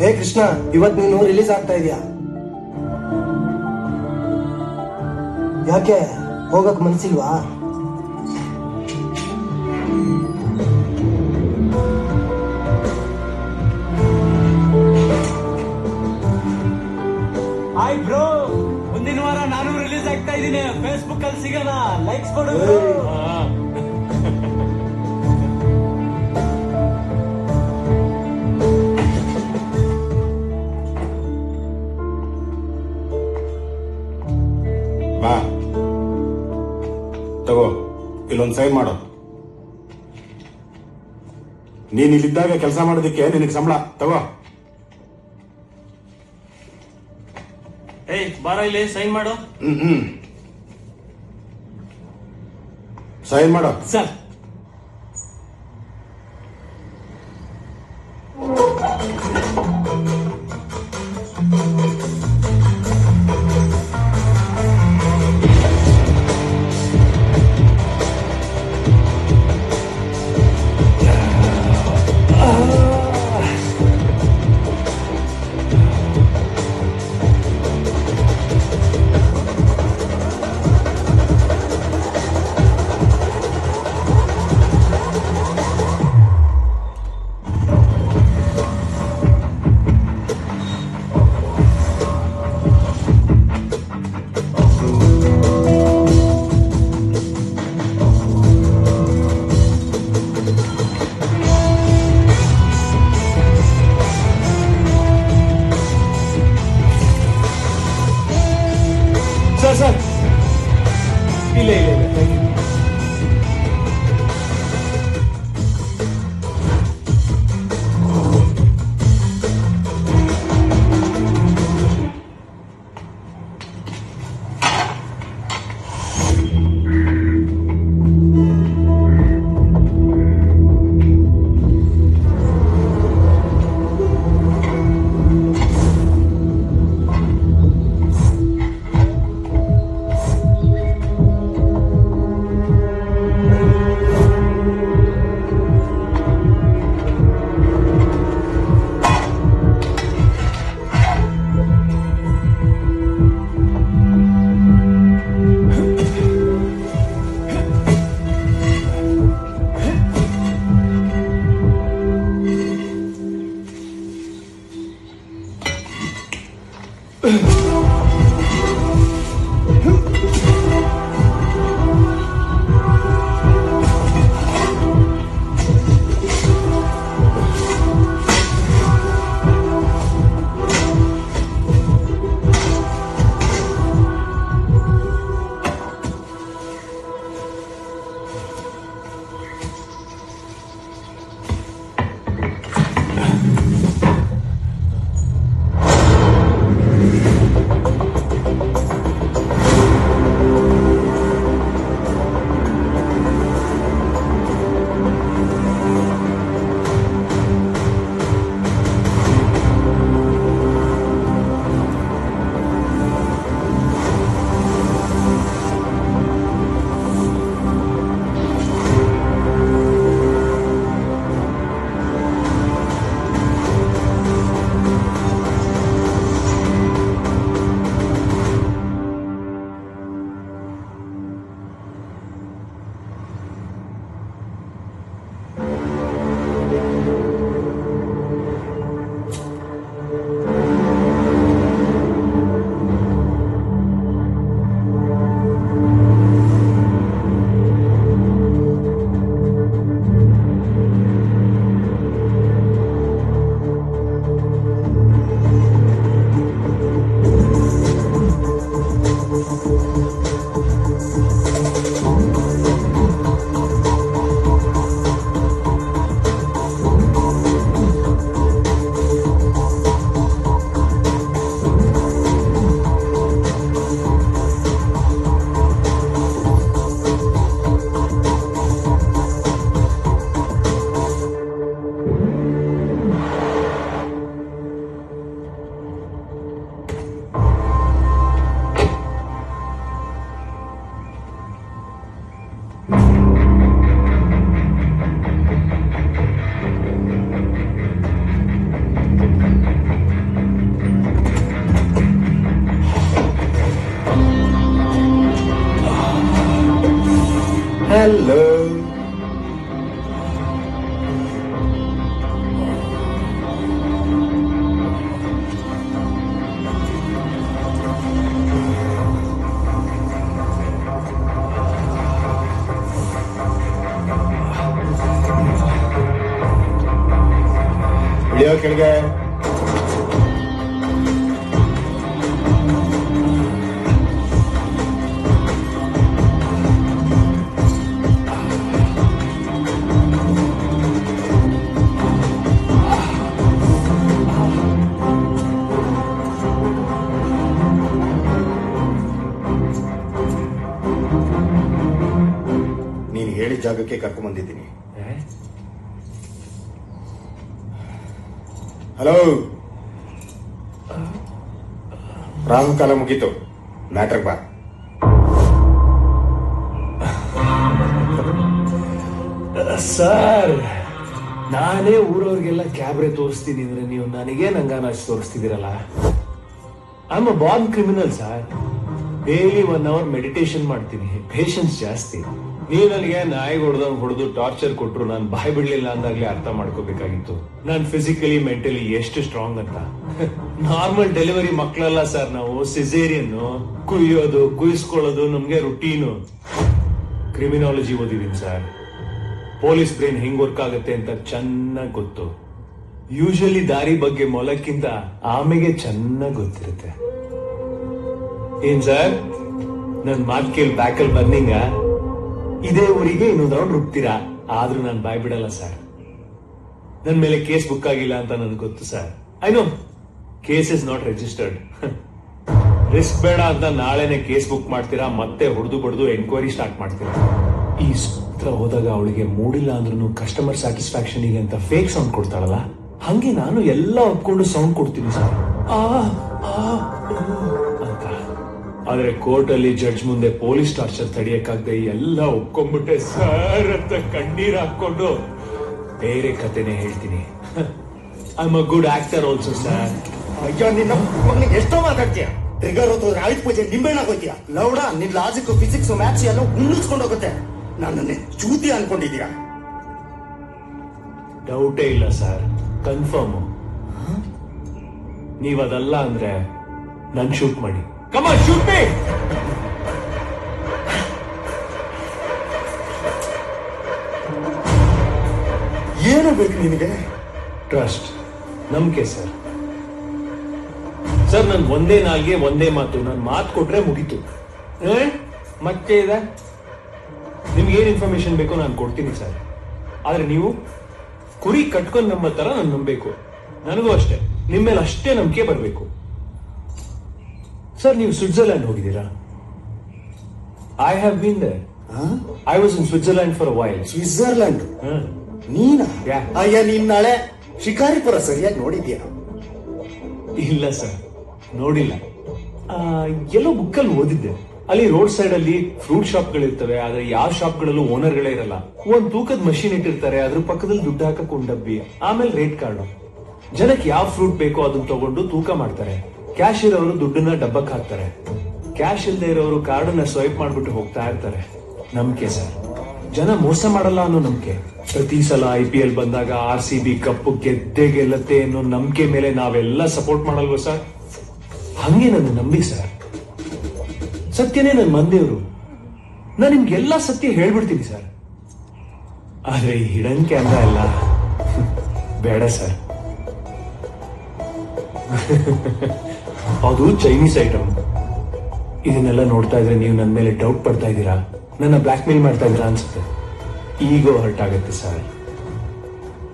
ಹೇ ಕೃಷ್ಣ, ಇವತ್ ನೀನು ರಿಲೀಸ್ ಆಗ್ತಾ ಇದೀಯಾ? ಯಾಕೆ ಹೋಗಕ್ ಮನ್ಸಿಲ್ವಾ? ಹಾಯ್ ಬ್ರೋ, ಮುಂದಿನ ವಾರ ನಾನು ರಿಲೀಸ್ ಆಗ್ತಾ ಇದ್ದೀನಿ. ಫೇಸ್ಬುಕ್ ಅಲ್ಲಿ ಸಿಗೋಣ, ಲೈಕ್ಸ್ ಕೊಡು. ಬಾ ತಗೋ, ಇಲ್ಲೊಂದು ಸೈನ್ ಮಾಡು. ನೀನ್ ಇಲ್ಲಿದ್ದಾಗ ಕೆಲಸ ಮಾಡೋದಕ್ಕೆ ನಿನಗೆ ಸಂಬಳ ತಗೋ. ಏಯ್ ಬಾರ ಇಲ್ಲಿ ಸೈನ್ ಮಾಡು. ಸೈನ್ ಮಾಡು. ಸರ್ ಸರ್ ಸರ್ ಇಲ್ಲ ಇಲ್ಲ ಇಲ್ಲ, ಥ್ಯಾಂಕ್ ಯು. ಇಳಿಯೋ ಕೆಳಗೆ. ನೀನು ಹೇಳಿದ ಜಾಗಕ್ಕೆ ಕರ್ಕೊಂಡ್ ಬಂದಿದ್ದೀನಿ. ಹಲೋ, ರಾಹುಕಾಲ ಮುಗೀತು, ಮ್ಯಾಟ್ರಿಗೆ ಬಾ. ಸರ್, ನಾನೇ ಊರವ್ರಿಗೆಲ್ಲ ಕ್ಯಾಬ್ರೆ ತೋರಿಸ್ತೀನಿ ಅಂದ್ರೆ ನೀವು ನನಗೆ ನಂಗಾನಾಚ್ ತೋರಿಸ್ತಿದ್ದೀರಲ್ಲ. I am a born criminal sir. Daily 1 hour meditation ಮಾಡ್ತೀನಿ, ಪೇಷನ್ಸ್ ಜಾಸ್ತಿ. ನೀವು ನನಗೆ ನಾಯಿಗೆ ಹೊಡೆದು ಟಾರ್ಚರ್ ಕೊಟ್ರು ನಾನು ಬಾಯ್ ಬಿಡ್ಲಿಲ್ಲ ಅಂದಾಗ್ಲೇ ಅರ್ಥ ಮಾಡ್ಕೋಬೇಕಾಗಿತ್ತು ನಾನು ಫಿಸಿಕಲಿ ಮೆಂಟಲಿ ಎಷ್ಟು ಸ್ಟ್ರಾಂಗ್ ಅಂತ. ನಾರ್ಮಲ್ ಡೆಲಿವರಿ ಮಕ್ಕಳಲ್ಲ ಸರ್ ನಾವು, ಸಿಸೇರಿಯನ್. ಕುಯ್ಯೋದು ಕುಯ್ಸ್ಕೊಳ್ಳೋದು ನಮ್ಗೆ ರುಟೀನು. ಕ್ರಿಮಿನಾಲಜಿ ಓದಿದೀನಿ ಸರ್. ಪೊಲೀಸ್ ಬ್ರೈನ್ ಹೆಂಗ್ ವರ್ಕ್ ಆಗುತ್ತೆ ಅಂತ ಚೆನ್ನಾಗಿ ಗೊತ್ತು. ಯೂಶಲಿ ದಾರಿ ಬಗ್ಗೆ ಮೊಲಕ್ಕಿಂತ ಆಮೆಗೆ ಚೆನ್ನಾಗಿ ಗೊತ್ತಿರುತ್ತೆ. ಏನ್ ಸರ್, ನನ್ ಮಾತ್ ಕೇಳಿ ಬ್ಯಾಕಲ್ ಬಂದಿಂಗ ಇದೇ ಊರಿಗೆ ಇನ್ನೊಂದು ರೌಂಡ್ ರುಬ್ತೀರಾ? ಆದ್ರೂ ನಾನು ಬಾಯ್ ಬಿಡಲ್ಲ ಸರ್. ನನ್ ಮೇಲೆ ಕೇಸ್ ಬುಕ್ ಆಗಿಲ್ಲ ಅಂತ ನನಗೆ ಗೊತ್ತು sir. I know case is not registered. Risk ಬೇಡ ಅಂತ ನಾಳೆನೆ ಕೇಸ್ ಬುಕ್ ಮಾಡ್ತೀರಾ, ಮತ್ತೆ ಹೊಡೆದು ಬಡ್ದು ಎನ್ಕ್ವೈರಿ ಸ್ಟಾರ್ಟ್ ಮಾಡ್ತೀರಾ. ಈ ಸೂತ್ರ ಹೋದಾಗ ಅವಳಿಗೆ ಮೂಡಿಲ್ಲ ಅಂದ್ರೂ ಕಸ್ಟಮರ್ ಸ್ಯಾಟಿಸ್ಫ್ಯಾಕ್ಷನ್ ಗೆ ಅಂತ ಫೇಕ್ ಸೌಂಡ್ ಕೊಡ್ತಾಳಲ್ಲ, ಹಂಗೆ ನಾನು ಎಲ್ಲ ಒಪ್ಕೊಂಡು ಸೌಂಡ್ ಕೊಡ್ತೀನಿ ಸರ್, ಅಂತ. ಆದ್ರೆ ಕೋರ್ಟ್ ಅಲ್ಲಿ ಜಡ್ಜ್ ಮುಂದೆ ಪೊಲೀಸ್ ಟಾರ್ಚರ್ ತಡೆಯಕ್ಕಾಗದೆ ಎಲ್ಲ ಒಪ್ಕೊಂಡ್ಬಿಟ್ಟೆ ಸರ್ ಅಂತ ಕಣ್ಣೀರ್ ಹಾಕೊಂಡು ಬೇರೆ ಕತೆನೆ ಹೇಳ್ತೀನಿ. I am a good actor also sir. ಅಯ್ಯೋ, ನಿನ್ನ ಎಷ್ಟೋ ಮಾತಾಡ್ತೀಯ. ಟ್ರಿಗರ್ ಹೊತ್ತೋದ್ರೆ ಆಯುಧ ಪೂಜೆ ನಿಂಬೆಣ್ಣಾಗೋತೀಯ. ಲೌಡ, ನಿನ್ ಲಾಜಿಕ್ ಫಿಸಿಕ್ಸ್ ಮ್ಯಾಥ್ಸ್ ಎಲ್ಲ ಉಣ್ಣಿಸ್ಕೊಂಡು ಹೋಗುತ್ತೆ. ನನ್ನನ್ನೇ ಚೂತಿ ಅನ್ಕೊಂಡಿದ್ದೀರಾ? ಡೌಟೇ ಇಲ್ಲ ಸರ್, ಕನ್ಫರ್ಮ್. ನೀವದಲ್ಲ ಅಂದ್ರೆ ನನ್ ಶೂಟ್ ಮಾಡಿ. Come on, shoot me. ಏನು ಬೇಕು ನಿನಗೆ? ಟ್ರಸ್ಟ್, ನಂಬಿಕೆ ಸರ್. ಸರ್, ನನ್ ಒಂದೇ ನಾಲ್ಗೆ ಒಂದೇ ಮಾತು. ನನ್ ಮಾತು ಕೊಟ್ರೆ ಮುಗೀತು. ಮತ್ತೆ ಇದೆ, ನಿಮ್ಗೆ ಏನ್ ಇನ್ಫಾರ್ಮೇಶನ್ ಬೇಕೋ ನಾನು ಕೊಡ್ತೀನಿ ಸರ್. ಆದ್ರೆ ನೀವು ಕುರಿ ಕಟ್ಕೊಂಡು ನಮ್ಮ ತರ ನಾನು ನಂಬಬೇಕು. ನನಗೂ ಅಷ್ಟೇ, ನಿಮ್ಮ ಮೇಲೆ ಅಷ್ಟೇ ನಂಬಿಕೆ ಬರಬೇಕು. ಸರ್, ನೀವು ಸ್ವಿಟ್ಜರ್ಲ್ಯಾಂಡ್ ಹೋಗಿದ್ದೀರಾ? I have been there. I was in Switzerland for a while. Switzerland? ನೀನಾ? ಅಯ್ಯ, ನೀನ್ ನಾಳೆ ಶಿಕಾರಿಪುರ ಸರಿಯಾಗಿ ನೋಡಿದ್ಯಾ? ಇಲ್ಲ ಸರ್, ನೋಡಿಲ್ಲ. ಎಲ್ಲೋ ಬುಕ್ಕಲ್ಲಿ ಓದಿದ್ದೆ. ಅಲ್ಲಿ ರೋಡ್ ಸೈಡ್ ಅಲ್ಲಿ ಫ್ರೂಟ್ ಶಾಪ್ಗಳಿರ್ತವೆ, ಆದ್ರೆ ಯಾವ ಶಾಪ್ಗಳಲ್ಲೂ ಓನರ್ಗಳೇ ಇರಲ್ಲ. ಒಂದ್ ತೂಕದ ಮಷೀನ್ ಇಟ್ಟಿರ್ತಾರೆ, ಅದ್ರ ಪಕ್ಕದಲ್ಲಿ ದುಡ್ಡು ಹಾಕಕ್ ಒಂದ್ ಡಬ್ಬಿ, ಆಮೇಲೆ ರೇಟ್ ಕಾರ್ಡ್. ಜನಕ್ಕೆ ಯಾವ ಫ್ರೂಟ್ ಬೇಕೋ ಅದನ್ನ ತಗೊಂಡು ತೂಕ ಮಾಡ್ತಾರೆ. ಕ್ಯಾಶ್ ಇರೋರು ದುಡ್ಡನ್ನ ಡಬ್ಬಕ್ ಹಾಕ್ತಾರೆ. ಕ್ಯಾಶ್ ಇಲ್ಲದೆ ಇರೋರು ಕಾರ್ಡನ್ನ ಸ್ವೈಪ್ ಮಾಡ್ಬಿಟ್ಟು ಹೋಗ್ತಾ ಇರ್ತಾರೆ. ನಂಬಿಕೆ ಸರ್, ಜನ ಮೋಸ ಮಾಡಲ್ಲ ಅನ್ನೋ ನಂಬಿಕೆ. ಪ್ರತಿ ಸಲ IPL ಬಂದಾಗ RCB ಕಪ್ಪು ಗೆದ್ದೇ ಗೆಲ್ಲತ್ತೆ ಅನ್ನೋ ನಂಬಿಕೆ ಮೇಲೆ ನಾವೆಲ್ಲ ಸಪೋರ್ಟ್ ಮಾಡಲ್ವ ಸರ್? ಹಂಗೆ ನನ್ನ ನಂಬಿ ಸರ್. ಸತ್ಯನೇ ನನ್ನ ಮಂದೇವ್ರು. ನಾನು ನಿಮ್ಗೆಲ್ಲ ಸತ್ಯ ಹೇಳ್ಬಿಡ್ತೀನಿ ಸರ್. ಆದ್ರೆ ಈ ಹಿಡನ್ ಕ್ಯಾಮ್ರಾ ಎಲ್ಲ ಬೇಡ ಸರ್. ಅದು ಚೈನೀಸ್ ಐಟಮ್. ಇದನ್ನೆಲ್ಲ ನೋಡ್ತಾ ಇದ್ರೆ ನೀವು ನನ್ನ ಮೇಲೆ ಡೌಟ್ ಪಡ್ತಾ ಇದ್ದೀರಾ, ನನ್ನ ಬ್ಲಾಕ್ ಮೇಲ್ ಮಾಡ್ತಾ ಇದ್ದೀರಾ ಅನ್ಸುತ್ತೆ. ಈಗೋ ಹರ್ಟ್ ಆಗುತ್ತೆ ಸರ್.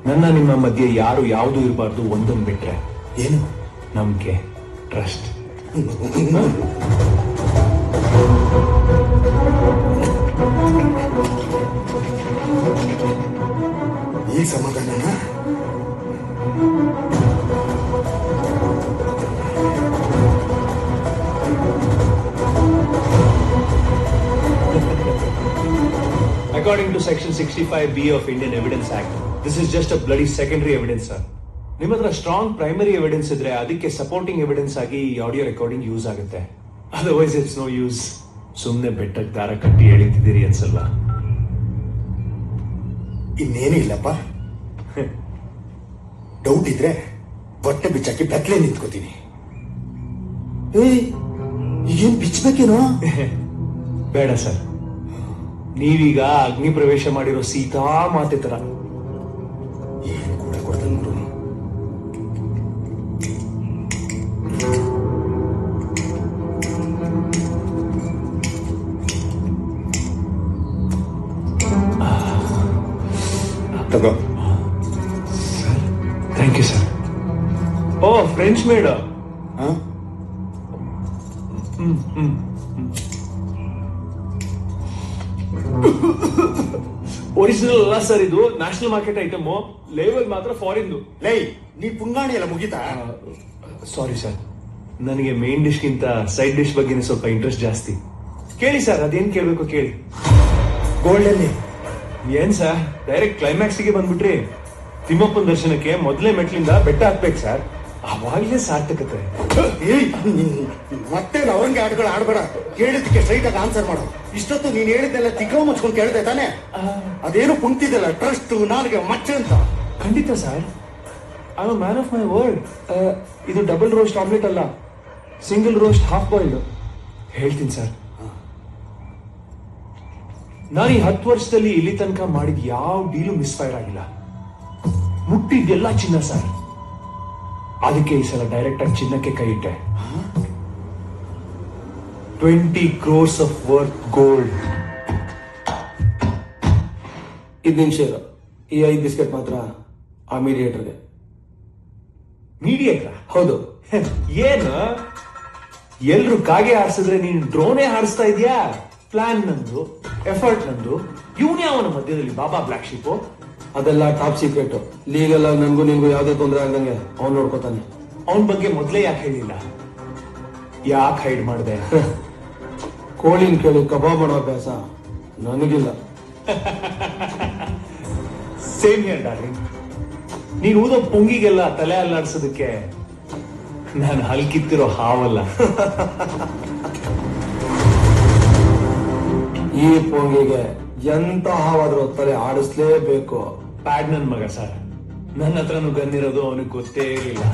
ನನ್ನ ನಿಮ್ಮ ಮಧ್ಯೆ ಯಾರು ಯಾವುದು ಇರಬಾರ್ದು, ಒಂದೊಂದು ಬಿಟ್ರೆ. ಏನು? ನಂಬಿಕೆ, ಟ್ರಸ್ಟ್. ಈ ಸಮಾಧಾನನ? According to Section 65B of Indian Evidence Act, this is just a bloody secondary evidence, sir. ನಿಮ್ಮ ಹತ್ರ ಸ್ಟ್ರಾಂಗ್ ಪ್ರೈಮರಿ ಎವಿಡೆನ್ಸ್ ಇದ್ರೆ ಅದಕ್ಕೆ ಸಪೋರ್ಟಿಂಗ್ ಎವಿಡೆನ್ಸ್ ಆಗಿ ಈ ಆಡಿಯೋ ರೆಕಾರ್ಡಿಂಗ್ ಯೂಸ್ ಆಗುತ್ತೆ. Otherwise it's no use. ಸುಮ್ನೆ ಬೆಟ್ಟಕ್ಕೆ ದಾರ ಕಟ್ಟಿ ಎಳಿತಿದ್ದೀರಿ ಅನ್ಸಲ್ಲ? ಇನ್ನೇನು ಇಲ್ಲಪ್ಪ. ಡೌಟ್ ಇದ್ರೆ ಬಟ್ಟೆ ಬಿಚ್ಚಾಕಿ ಬೆತ್ತಲೆ ನಿಂತ್ಕೋತೀನಿ. ಈಗೇನ್ ಬಿಚ್ಚಬೇಕೇನೋ? ಬೇಡ ಸರ್, ನೀವೀಗ ಅಗ್ನಿ ಪ್ರವೇಶ ಮಾಡಿರೋ ಸೀತಾ ಮಾತೆ ತರ. ಏನ್ ಕೂಡ ಕೊಡ್ತಾನೆ ನೋಡು. ಓ ಫ್ರೆಂಚ್ ಮೇಡ್. ಹಾ? ಒರಿಜಿನಲ್ ಅಲ್ಲ ಸರ್, ಇದು ನ್ಯಾಷನಲ್ ಮಾರ್ಕೆಟ್ ಐಟಮ್. ಲೇಬಲ್ ಮಾತ್ರ ಫಾರಿನ್. ಲೈ, ನೀ ಪುಂಗಾಣಿ ಎಲ್ಲ ಮುಗಿತಾ? ಸಾರಿ ಸರ್, ನನಗೆ ಮೇನ್ ಡಿಶ್ ಗಿಂತ ಸೈಡ್ ಡಿಶ್ ಬಗ್ಗೆ ಸ್ವಲ್ಪ ಇಂಟ್ರೆಸ್ಟ್ ಜಾಸ್ತಿ. ಕೇಳಿ ಸರ್, ಅದೇನ್ ಕೇಳ್ಬೇಕು ಕೇಳಿ. ಗೋಲ್ಡ್ ಅಲ್ಲಿ ಏನ್ ಸರ್ ಡೈರೆಕ್ಟ್ ಕ್ಲೈಮ್ಯಾಕ್ಸ್ ಗೆ ಬಂದ್ಬಿಟ್ರಿ? ತಿಮ್ಮಪ್ಪನ ದರ್ಶನಕ್ಕೆ ಮೊದಲೇ ಮೆಟ್ಲಿಂದ ಬೆಟ್ಟ ಹಾಕ್ಬೇಕು ಸರ್, ಅವಾಗಲೇ ಸಾರ್ಥಕತೆ. ಏಯ್, ಮತ್ತೆ ಅವರಂಗೆ ಆಟಗಳು ಆಡ್ಬೇಡ. ಕೇಳಿದಕ್ಕೆ ಸ್ಟ್ರೈಟ್ ಆಗಿ ಆನ್ಸರ್ ಮಾಡು. ಇಷ್ಟೊತ್ತು ನೀನ್ ಹೇಳಿದ್ದೆಲ್ಲ ತಿಕ್ಕ ಮುಚ್ಕೊಂಡು ಕೇಳಿದೆ ತಾನೆ? ಅದೇನು ಕುಂತಿದ್ದಲ್ಲ ಟ್ರಸ್ಟ್ ನಾಲ್ಗೆ ಮಚ್ಚೆ ಅಂತ. ಖಂಡಿತ sir, I am man of my word. ಇದು ಡಬಲ್ ರೋಸ್ಟ್ ಆಮ್ಲೆಟ್ ಅಲ್ಲ, ಸಿಂಗಲ್ ರೋಸ್ಟ್ ಹಾಫ್ ಬಾಯ್ಲ್ಡ್. ಹೇಳ್ತೀನಿ ಸರ್, ನಾನು ಈ 10 ವರ್ಷದಲ್ಲಿ ಇಲ್ಲಿ ತನಕ ಮಾಡಿದ ಯಾವ ಡೀಲು ಮಿಸ್ಫೈರ್ ಆಗಿಲ್ಲ. ಮುಟ್ಟಿದ್ದೆಲ್ಲ ಚಿನ್ನ ಸರ್. ಅದಕ್ಕೆ ಈ ಸಲ ಡೈರೆಕ್ಟ್ ಆಗಿ ಚಿನ್ನಕ್ಕೆ ಕೈ ಇಟ್ಟೆ. 20 crores of worth gold. ಇದು ನಿನ್ ಶೇರು. ಈ 5 ಬಿಸ್ಕೆಟ್ ಮಾತ್ರ ಆ ಮೀಡಿಯೇಟರ್ಗೆ. ಮೀಡಿಯೇಟ್ರ? ಹೌದು. ಏನು ಎಲ್ರು ಕಾಗೆ ಹಾರಿಸಿದ್ರೆ ನೀನು ಡ್ರೋನೇ ಹಾರಿಸ್ತಾ ಇದೀಯಾ? ಪ್ಲಾನ್ ನಂದು, ಎಫರ್ಟ್ ನಂದು. ಅವನ ಮಧ್ಯದಲ್ಲಿ ಬಾಬಾ ಬ್ಲಾಕ್ ಶೀಪು. ಅದೆಲ್ಲ ಟಾಪ್ ಸೀಕ್ರೆಟ್. ಲೀಗಲ್ ಆಗಿ ನನ್ಗೂ ನಿನ್ಗೂ ಯಾವ್ದೇ ತೊಂದರೆ ಆಗ್ದಂಗೆ ಅವ್ನು ನೋಡ್ಕೋತಾನೆ. ಅವನ ಬಗ್ಗೆ ಮೊದ್ಲೇ ಯಾಕೆ ಹೇಳಿಲ್ಲ? ಯಾಕೆ ಹೈಡ್ ಮಾಡಿದೆ? ಕೋಳಿನ ಕೇಳಿ ಕಬಾಬ್ ಮಾಡೋ ಅಭ್ಯಾಸ ನನಗಿಲ್ಲ. Same here darling. ನೀನು ಊದೋ ಪುಂಗಿಗೆಲ್ಲ ತಲೆ ಅಲ್ಲಾಡ್ಸೋದಕ್ಕೆ ನಾನು ಹಲ್ಕಿತ್ತಿರೋ ಹಾವಲ್ಲ. ಈ ಪೊಂಗಿಗೆ ಎಂತ ಹಾವಾದ್ರೂ ತಲೆ ಆಡಿಸ್ಲೇಬೇಕು. ಪ್ಯಾಡ್ ನನ್ ಮಗ ಸರ್. ನನ್ನ ಹತ್ರನು ಗನ್ನಿರೋದು ಅವನಿಗೆ ಗೊತ್ತೇ ಇರಲಿಲ್ಲ.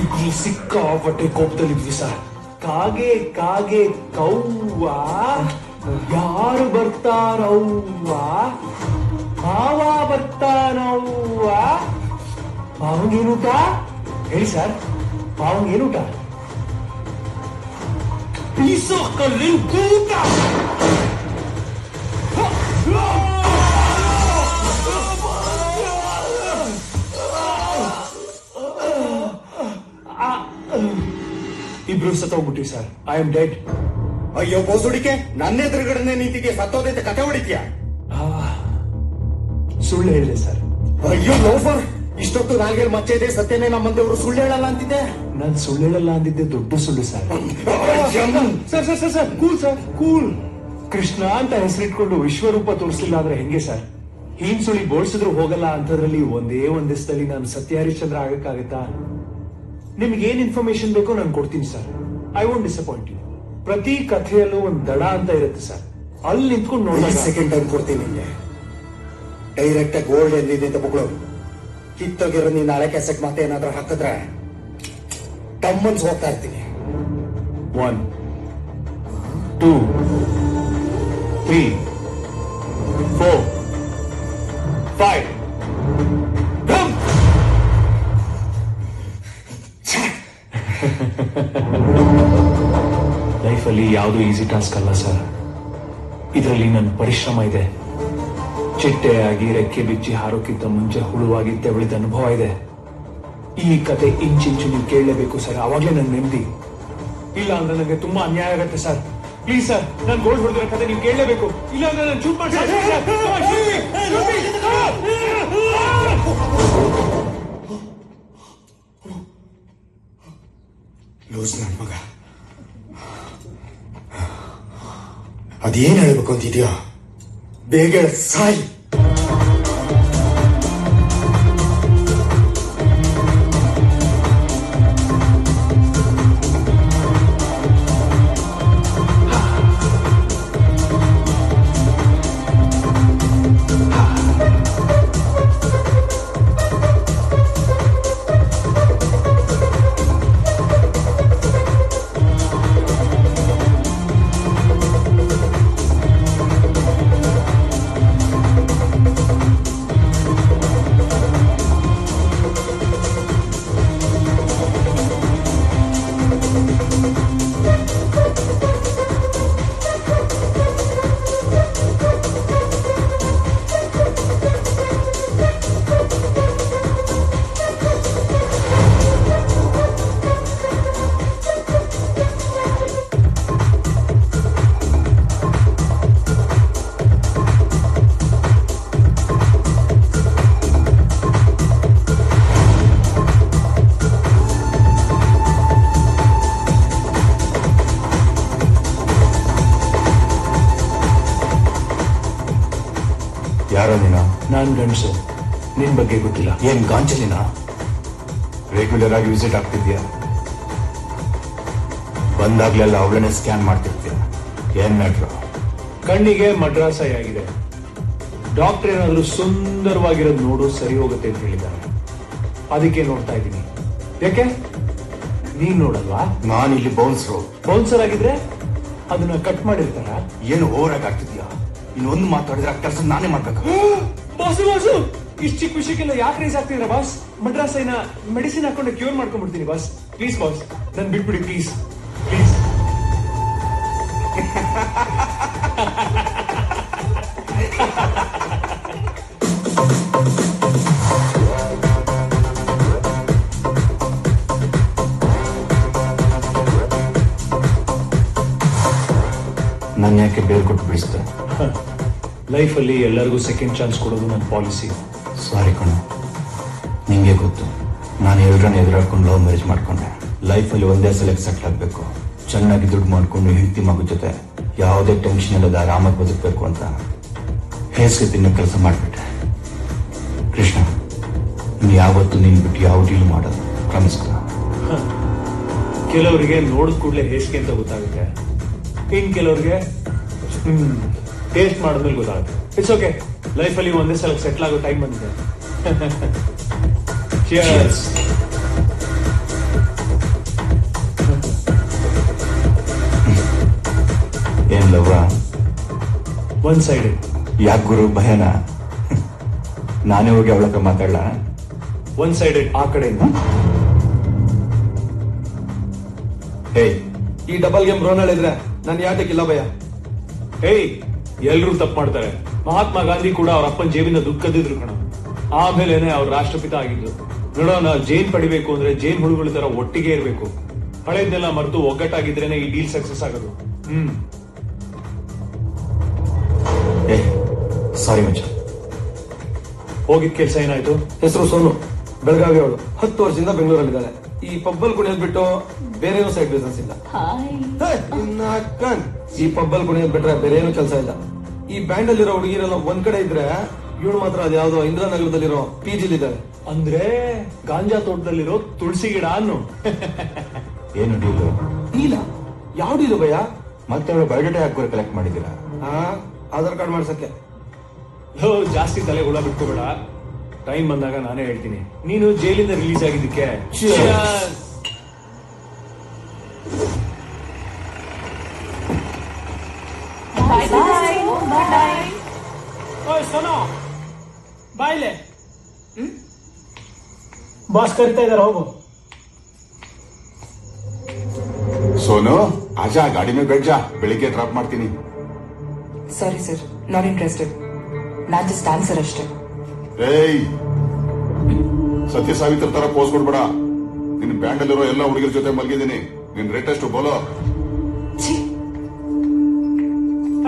ಇಬ್ರು ಸಿಕ್ಕಾಪಟ್ಟೆ ಕೋಪದಲ್ಲಿದ್ವಿ ಸರ್. ಕಾಗೆ ಕಾಗೆ ಕೌವ್ವ, ಯಾರು ಬರ್ತಾರವ್ವ, ಮಾವ ಬರ್ತಾನವ್ವ. ಮಾವಂಗೇನೂಟ ಹೇಳಿ ಸರ್, ಮಾವಂಗೇನೂಟ? ಪೀಸೋ ಕಲ್ಲಿನ ಕೂಟ. ಇಬ್ರು ಸತ್ತೋಗ್ಬಿಟ್ಟಿ ಸರ್. I am dead. ಅಯ್ಯೋ ಬೋಸುಡಿಕೆ, ನನ್ನ ಎದುರುಗಡೆ ನಿಂತಿದ್ಯಾ, ಸತ್ತೋದೈತೆ ಕತೆ ಹೊಡಿತೀಯಾ? ಸುಳ್ಳು ಹೇಳಿದೆ ಸರ್. ಅಯ್ಯೋ ಲೋಫರ್, ಇಷ್ಟೊತ್ತು ನಾಲ್ಗೇಳು ಮಚ್ಚೆ ಇದೆ, ಸತ್ಯನೇ ನಮ್ಮಂದವರು ಸುಳ್ಳು ಹೇಳಲ್ಲ ಅಂತಿದ್ದೆ. ನಾನು ಸುಳ್ಳು ಹೇಳಲ್ಲ ಅಂದಿದ್ದೆ ದೊಡ್ಡ ಸುಳ್ಳು sir. Sir sir sir sir cool sir, cool. Krishna ಅಂತ ಹೆಸರಿಟ್ಕೊಂಡು ವಿಶ್ವರೂಪ ತೋರಿಸಲಿಲ್ಲ ಆದ್ರೆ ಹೆಂಗೆ ಸರ್? ಹೀನ್ ಸುಳಿ ಬೋಳ್ಸಿದ್ರು ಹೋಗಲ್ಲ ಅಂತದ್ರಲ್ಲಿ ಒಂದೇ ದಿವಸದಲ್ಲಿ ನಾನು ಸತ್ಯ ಹರಿಶ್ಚಂದ್ರ ಆಗಕ್ಕಾಗತ್ತಾ? ನಿಮ್ಗೆ ಏನ್ ಇನ್ಫಾರ್ಮೇಶನ್ ಬೇಕೋ ನಾನು ಕೊಡ್ತೀನಿ sir. I won't disappoint you. ಪ್ರತಿ ಕಥೆಯಲ್ಲೂ ಒಂದ್ ದಡ ಅಂತ ಇರುತ್ತೆ ಸರ್. ಅಲ್ಲಿ ನಿಂತ್ಕೊಂಡು ನೋಡಿದಾಗ ಸೆಕೆಂಡ್ ಟೈಮ್ ಕೊಡ್ತೀನಿ ನಿಂಗೆ. ಡೈರೆಕ್ಟ್ ಆಗಿ ಗೋಲ್ಡ್ ಎಲ್ಲಿದೆ ಅಂತ ಬುಗಳು ಕಿತ್ತೋಗಿರೋ ನೀನ್ ನಾಳೆ ಕೆಸಕ್ ಮತ್ತೆ ಏನಾದ್ರೂ ಹಾಕಿದ್ರೆ ಟಮ್ಮನ್ಸ್ ಹೋಗ್ತಾ ಇರ್ತೀನಿ. 1 2 3 4 5 ಲೈಫಲ್ಲಿ ಯಾವುದು ಈಸಿ ಟಾಸ್ಕ್ ಅಲ್ಲ ಸರ್. ಇದರಲ್ಲಿ ನನ್ನ ಪರಿಶ್ರಮ ಇದೆ. ಚಿಟ್ಟೆಯಾಗಿ ರೆಕ್ಕೆ ಬಿಚ್ಚಿ ಹಾರೋಕ್ಕಿಂತ ಮುಂಚೆ ಹುಳುವಾಗಿ ತೆವಳಿದ ಅನುಭವ ಇದೆ. ಈ ಕತೆ ಇಂಚಿಂಚು ನೀವು ಕೇಳಲೇಬೇಕು ಸರ್, ಅವಾಗಲೇ ನನ್ನ ನೆಮ್ಮದಿ. ಇಲ್ಲ ಅಂದ್ರೆ ನನಗೆ ತುಂಬಾ ಅನ್ಯಾಯ ಆಗುತ್ತೆ ಸರ್. ಪ್ಲೀಸ್ ಸರ್, ನಾನು ಗೋಲ್ಡ್ ಹೊಡೆದಿರೋ ಕತೆ ನೀವು ಕೇಳಲೇಬೇಕು. ಇಲ್ಲ ಅಂದ್ರೆ ನಾನು ಚೂಪ್ ಮಾಡಿ ಲೂಸ್ ನನ್ ಮಗ. ಅದೇನ್ ಹೇಳ್ಬೇಕು ಅಂತಿದ್ಯಾ? ಬೇಗ ಸಾಯಿ. ನೀನು ನಾನ್ ಗಂಡಸು, ನಿನ್ ಬಗ್ಗೆ ಗೊತ್ತಿಲ್ಲ. ಏನ್ ಗಾಂಚಲಿನ ರೆಗ್ಯುಲರ್ ಆಗಿ ವಿಸಿಟ್ ಆಗ್ತಿದ್ಯಾ? ಬಂದಾಗ್ಲೆಲ್ಲ ಅವಳನ್ನೇ ಸ್ಕ್ಯಾನ್ ಮಾಡ್ತಿರ್ತೀಯ. ಏನ್ ಮ್ಯಾಟ್ರು? ಕಣ್ಣಿಗೆ ಮಡ್ರಾಸಾಯಿ ಆಗಿದೆ. ಡಾಕ್ಟರ್ ಏನಾದ್ರೂ ಸುಂದರವಾಗಿರೋದು ನೋಡು ಸರಿ ಹೋಗುತ್ತೆ ಅಂತ ಹೇಳಿದ್ದಾರೆ. ಅದಕ್ಕೆ ನೋಡ್ತಾ ಇದ್ದೀನಿ. ಯಾಕೆ ನೀನ್ ನೋಡಲ್ವಾ? ನಾನು ಇಲ್ಲಿ ಬೌನ್ಸ್ರು. ಬೌನ್ಸರ್ ಆಗಿದ್ರೆ ಅದನ್ನ ಕಟ್ ಮಾಡಿರ್ತಾರ. ಏನು ಓವರ್ ಆಗಿ ಆಗ್ತಿದ್ಯಾ? ಇನ್ನೊಂದು ಮಾತಾಡಿದ್ರೆ ಆ ಕೆಲಸ ನಾನೇ ಮಾಡ್ಬೇಕು. ಬಾಸು ಬಾಸು, ಇಷ್ಟು ಚಿಕ್ಕ ವಿಷಯಕ್ಕೆಲ್ಲ ಯಾಕೆ ರೈಸ್ ಆಗ್ತಿದ್ರ ಬಾಸ್? ಮಡ್ರಾಸೈನ ಮೆಡಿಸಿನ್ ಹಾಕೊಂಡು ಕ್ಯೂರ್ ಮಾಡ್ಕೊಂಡ್ಬಿಡ್ತೀನಿ ಬಾಸ್. ಪ್ಲೀಸ್ ಬಾಸ್, ನನ್ ಬಿಟ್ಬಿಡಿ ಪ್ಲೀಸ್ ಪ್ಲೀಸ್. ನಾನು ಯಾಕೆ ಬೇರೆ ಕೊಟ್ಟು ಬಿಡಿಸ್ದೆ? ಲೈಫಲ್ಲಿ ಎಲ್ಲರಿಗೂ ಸೆಕೆಂಡ್ ಚಾನ್ಸ್ ಕೊಡೋದು ನನ್ನ ಪಾಲಿಸಿ. ಸಾರಿ ಕಣ, ನಿಂಗೆ ಗೊತ್ತು, ನಾನು ಎಲ್ಲರನ್ನ ಎದುರಾಡ್ಕೊಂಡು ಲವ್ ಮ್ಯಾರೇಜ್ ಮಾಡ್ಕೊಂಡೆ. ಲೈಫಲ್ಲಿ ಒಂದೇ ಸಲ ಸೆಟ್ಲ್ ಆಗ್ಬೇಕು, ಚೆನ್ನಾಗಿ ದುಡ್ಡು ಮಾಡ್ಕೊಂಡು ಹೆಂಡತಿ ಮಗು ಜೊತೆ ಯಾವುದೇ ಟೆನ್ಷನ್ ಇಲ್ಲದ ಆರಾಮಾಗಿ ಬದುಕಬೇಕು ಅಂತ ಹೇಸಿಗೆ ತಿನ್ನೋ ಕೆಲಸ ಮಾಡ್ಬಿಟ್ಟೆ. ಕೃಷ್ಣ, ಇನ್ನು ಯಾವತ್ತು ನೀನು ಬಿಟ್ಟು ಯಾವ ಡೀಲ್ ಮಾಡೋದು ಪ್ರಾಮಿಸ್ ಕಣ. ಕೆಲವರಿಗೆ ನೋಡಿದ ಕೂಡಲೇ ಹೇಸಿಗೆ ಅಂತ ಗೊತ್ತಾಗುತ್ತೆ, ಇನ್ ಕೆಲವ್ರಿಗೆ ಟೇಸ್ಟ್ ಮಾಡಿದ್ಮೇಲೆ ಗೊತ್ತಾಗುತ್ತೆ. ಇಟ್ಸ್ ಓಕೆ, ಲೈಫಲ್ಲಿ ಒಂದೇ ಸಲ ಸೆಟ್ಲ್ ಆಗೋ ಟೈಮ್ ಬಂದಿದೆ. Cheers. ಏನ್ ಲವ್ವ? One sided. ಯಾಕೆ ಗುರು ಭಯನ? ನಾನೇ ಹೋಗಿ ಅವಳ ಹತ್ರ ಮಾತಾಡ್ಲಾ? ಒನ್ ಸೈಡೆಡ್ ಆ ಕಡೆಯಿಂದ. ಹೇಯ್, ಈ ಡಬಲ್ ಗೇಮ್ ರೋನಾಲ್ಡ್ ಇದ್ರೆ ನಾನು ಯಾಟಕ್ಕಿಲ್ಲ ಭಯ. ಹೇಯ್, ಎಲ್ರೂ ತಪ್ಪು ಮಾಡ್ತಾರೆ. ಮಹಾತ್ಮ ಗಾಂಧಿ ಕೂಡ ಅವ್ರ ಅಪ್ಪನ ಜೇಬಿನ ದುಡ್ಡು ಕದ್ದಿದ್ರು ಕಣ. ಆಮೇಲೆನೆ ಅವ್ರ ರಾಷ್ಟ್ರಪಿತ ಆಗಿದ್ದು. ನೋಡೋಣ, ಜೈನ್ ಪಡಿಬೇಕು ಅಂದ್ರೆ ಜೈನ್ ಹುಳುಗಳ ತರ ಒಟ್ಟಿಗೆ ಇರಬೇಕು. ಹಳೇದನ್ನೆಲ್ಲ ಮರೆತು ಒಗ್ಗಟ್ಟಾಗಿದ್ರೇನೆ ಈ ಡೀಲ್ ಸಕ್ಸಸ್ ಆಗೋದು. ಸಾರಿ ಮಚ್ಚ. ಹೋಗಿದ್ ಕೆಲ್ಸ ಏನಾಯ್ತು? ಹೆಸರು ಸೋನು, ಬೆಳಗಾವಿ ಅವಳು. 10 ವರ್ಷದಿಂದ ಬೆಂಗಳೂರಲ್ಲಿದ್ದಾಳೆ. ಈ ಪಬ್ಬಲ್ ಕುಣಿಯೋದ್ ಬಿಟ್ಟು ಬೇರೇನೋ ಸೈಡ್ ಬಿಸ್ನೆಸ್ ಇಲ್ಲ. ಈ ಪಬ್ಬಲ್ ಕುಣಿಯೋದ್ ಬಿಟ್ರೆ ಬೇರೆ ಏನೂ ಕೆಲಸ ಇಲ್ಲ. ಈ ಬ್ಯಾಂಡ್ ಅಲ್ಲಿರೋ ಹುಡುಗಿರೆಲ್ಲ ಒಂದ್ ಕಡೆ ಇದ್ರೆ ಇವಳು ಮಾತ್ರ ಅದ್ಯಾವ್ದೋ ಇಂದಿರಾನಗರದಲ್ಲಿರೋ PG-ಲಿದ್ದಾಳೆ. ಅಂದ್ರೆ ಗಾಂಜಾ ತೋಟದಲ್ಲಿರೋ ತುಳಸಿ ಗಿಡ ಅನ್ನು. ಏನು ಡೀಲು? ಇಲ್ಲ, ಯಾವ ಡೀಲು ಭಯ? ಮತ್ತೆ ಅವಳು ಬಯೋಡೇಟಾ ಹಾಕೋರು ಕಲೆಕ್ಟ್ ಮಾಡಿದ್ದೀರಾ? ಆಧಾರ್ ಕಾರ್ಡ್ ಮಾಡ್ಸಕ್ಕೆ. ಜಾಸ್ತಿ ತಲೆ ಹುಳ ಬಿಟ್ಕೋಬೇಡ, ಟೈಮ್ ಬಂದಾಗ ನಾನೇ ಹೇಳ್ತೀನಿ. ನೀನು ಜೈಲಿಂದ ರಿಲೀಸ್ ಆಗಿದ್ದಕ್ಕೆ ಸೋನೋ ಬಾಯ್ಲೆ. ಬಾಸ್ ಕರಿತಾ ಇದಾರೆ, ಹೋಗು. ಸೋನು, ಆಜಾ ಗಾಡಿ ಮೇಲೆ बैठ जा, ಬೆಳಿಗ್ಗೆ ಡ್ರಾಪ್ ಮಾಡ್ತೀನಿ. Sorry sir, not interested. Non just answer ಅಷ್ಟೇ. ಏಯ್, ಸತ್ಯ ಸಾವಿತ್ರ ತರ ಪೋಸ್ ಕೊಡ್ಬೇಡ. ನಿನ್ ಬ್ಯಾಂಡ್ ಅಲ್ಲಿರೋ ಎಲ್ಲ ಹುಡುಗರ ಜೊತೆ ಮಲಗಿದ್ದೀನಿ. ನಿನ್ ರೇಟ್ ಎಷ್ಟು ಬೋಲೋ? ಛೀ,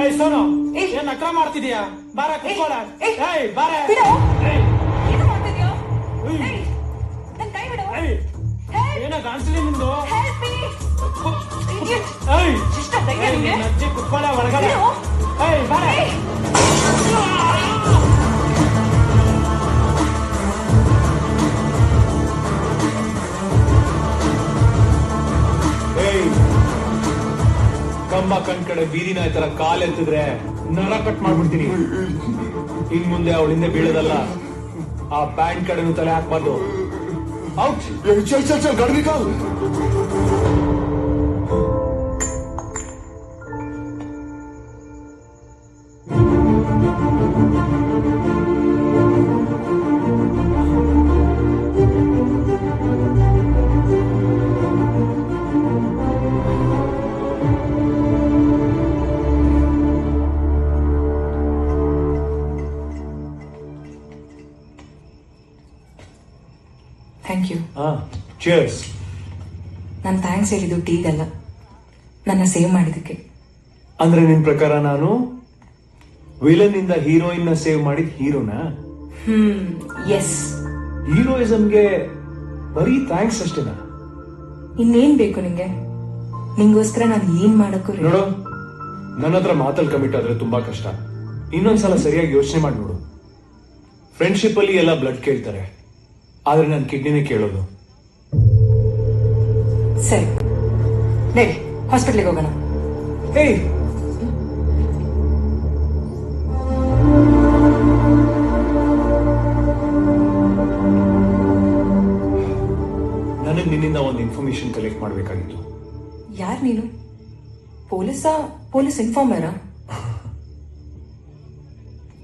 ಏಯ್ ಸೋನು, ಏ. ಏನ್ ಅಕ್ರ ಮಾಡ್ತಿದ್ಯಾ? ಬಾರ ಕುತ್ಕೊಳ್ಳ. ಏಯ್, ಏಯ್ ಬಾರ. ಬಿಡು. ಏಯ್, ಏನು ಮಾಡ್ತಿದ್ಯಾ? ಏಯ್. ಏಯ್, ನನ್ ಕೈ ಬಿಡು. ಏಯ್, Help. ಏನ ಕಾಣಿಸ್ಲಿ ನಿಂದು? Help me. Idiot. ಏಯ್, ಇಷ್ಟ ಧೈರ್ಯ ಏಯ್, ನಿಂಗೆ? ನಿನ್ನ ಅಜ್ಜಿ ಕುತ್ಕೊಳ್ಳ ಒಳಗಡೆ. ಬಿಡು. ಏಯ್ ಬಾರ. ಏಯ್. ಏಯ್, ಕಂಬ ಕಣ್ ಕಡೆ ಬೀದಿ ನಾಯಿ ತರ ಕಾಲ್ ಎತ್ತಿದ್ರೆ ನರ ಕಟ್ ಮಾಡ್ಬಿಡ್ತೀನಿ. ಇನ್ ಮುಂದೆ ಅವಳ ಹಿಂದೆ ಬೀಳೋದಲ್ಲ, ಆ ಪ್ಯಾಂಟ್ ಕಡೆನೂ ತಲೆ ಹಾಕ್ಬಾರ್ದು. ಔಟ್. ಚಲ್ ಚಲ್ ಚಲ್, ಗಾಡಿ ನಿಕಾಲ್. Thank you. ಚಿಯರ್ಸ್. ನಾನು ಥ್ಯಾಂಕ್ಸ್ ಹೇಳಿದ್ದು ಟೀಗಲ್ಲ, ನನ್ನ ಸೇವ್ ಮಾಡಿದಕ್ಕೆ. ಅಂದ್ರೆ ನಿನ್ ಪ್ರಕಾರ ನಾನು ವಿಲನ್ ಇಂದ ಹೀರೋಯಿನ್ ನ ಸೇವ್ ಮಾಡಿದ ಹೀರೋನಾ? ಎಸ್. ಹೀರೋಯಿಸಮ್ಗೆ ಬರೀ ಥ್ಯಾಂಕ್ಸ್ ಅಷ್ಟೇನಾ? ಇನ್ನೇನ್ ಬೇಕು ನಿಂಗೆ? ನಿಂಗೋಸ್ಕರ ನಾನು ಏನ್ ಮಾಡಕ್ಕೂ ready. ನೋಡು, ನನ್ನ ಹತ್ರ ಮಾತಲ್ಲಿ ಕಮಿಟ್ ಆದ್ರೆ ತುಂಬಾ ಕಷ್ಟ. ಇನ್ನೊಂದ್ಸಲ ಸರಿಯಾಗಿ ಯೋಚನೆ ಮಾಡಿ ನೋಡು. ಫ್ರೆಂಡ್ಶಿಪ್ ಅಲ್ಲಿ ಎಲ್ಲ ಬ್ಲಡ್ ಕೇಳ್ತಾರೆ, ಆದ್ರೆ ನಾನು ಕಿಡ್ನಿನೇ ಕೇಳೋದು. ಸರಿ ನಡಿ ಹಾಸ್ಪಿಟ್ಲಿಗೆ ಹೋಗೋಣ. ಏಯ್, ನನಗೆ ನಿನ್ನಿಂದ ಒಂದು ಇನ್ಫಾರ್ಮೇಶನ್ ಕಲೆಕ್ಟ್ ಮಾಡಬೇಕಾಗಿತ್ತು. ಯಾರು ನೀನು? ಪೊಲೀಸಾ? ಪೊಲೀಸ್ ಇನ್ಫಾರ್ಮರಾ?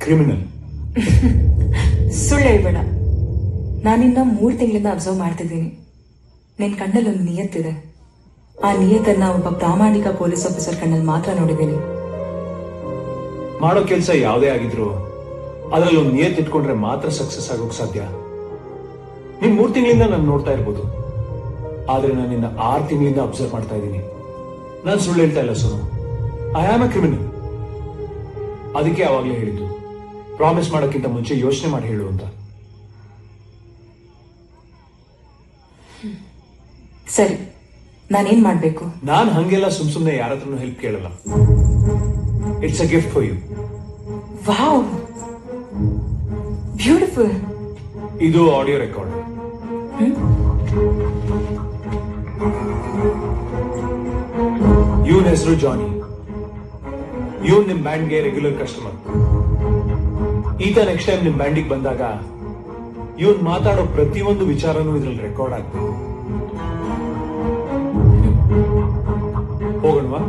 ಕ್ರಿಮಿನಲ್. ಸುಳ್ಳು ಹೇಳ್ಬೇಡ. ನಾನಿನ್ನ 3 ತಿಂಗಳಿಂದ ಅಬ್ಸರ್ವ್ ಮಾಡ್ತಿದ್ದೀನಿ. ನಿನ್ ಕಣ್ಣಲ್ಲಿ ಒಂದು ನಿಯತ್ತಿದೆ. ಆ ನಿಯತ್ತನ್ನ ಒಬ್ಬ ಪ್ರಾಮಾಣಿಕ ಪೊಲೀಸ್ ಆಫೀಸರ್ ಕಣ್ಣಲ್ಲಿ ಮಾತ್ರ ನೋಡಿದ್ದೀನಿ. ಮಾಡೋ ಕೆಲಸ ಯಾವುದೇ ಆಗಿದ್ರು ಅದ್ರಲ್ಲಿ ಒಂದು ನಿಯತ್ ಇಟ್ಕೊಂಡ್ರೆ ಮಾತ್ರ ಸಕ್ಸಸ್ ಆಗೋಕ್ ಸಾಧ್ಯ. ನೀನ್ 3 ತಿಂಗಳಿಂದ ನಾನು ನೋಡ್ತಾ ಇರ್ಬೋದು, ಆದ್ರೆ ನಾನು ನಿನ್ನ 6 ತಿಂಗಳಿಂದ ಅಬ್ಸರ್ವ್ ಮಾಡ್ತಾ ಇದ್ದೀನಿ. ನಾನು ಸುಳ್ಳು ಹೇಳ್ತಾ ಇಲ್ಲ Sonu, I am a criminal. ಅದಕ್ಕೆ ಅವಾಗ್ಲೇ ಹೇಳಿದ್ದು, ಪ್ರಾಮಿಸ್ ಮಾಡೋಕ್ಕಿಂತ ಮುಂಚೆ ಯೋಚನೆ ಮಾಡಿ ಹೇಳು ಅಂತ. ಸರಿ, ನಾನೇನ್ ಮಾಡ್ಬೇಕು? ನಾನ್ ಹಂಗೆಲ್ಲ ಸುಮ್ನೆ ಯಾರ ಹತ್ರನೂ ಹೆಲ್ಪ್ ಕೇಳಲ್ಲ. It's a gift for you. Wow, beautiful. ಇದು ಆಡಿಯೋ ರೆಕಾರ್ಡ್. ಇವನ್ ಹೆಸರು ಜಾನಿ. ಇವನ್ ನಿಮ್ ಬ್ಯಾಂಡ್ಗೆ ರೆಗ್ಯುಲರ್ ಕಸ್ಟಮರ್. ಈತ ನೆಕ್ಸ್ಟ್ ಟೈಮ್ ನಿಮ್ ಬ್ಯಾಂಡಿಗೆ ಬಂದಾಗ ಇವನ್ ಮಾತಾಡೋ ಪ್ರತಿಯೊಂದು ವಿಚಾರನೂ ಇದ್ರಲ್ಲಿ ರೆಕಾರ್ಡ್ ಆಗ್ಬೇಕು. ಹೋಗೋಣವಾ?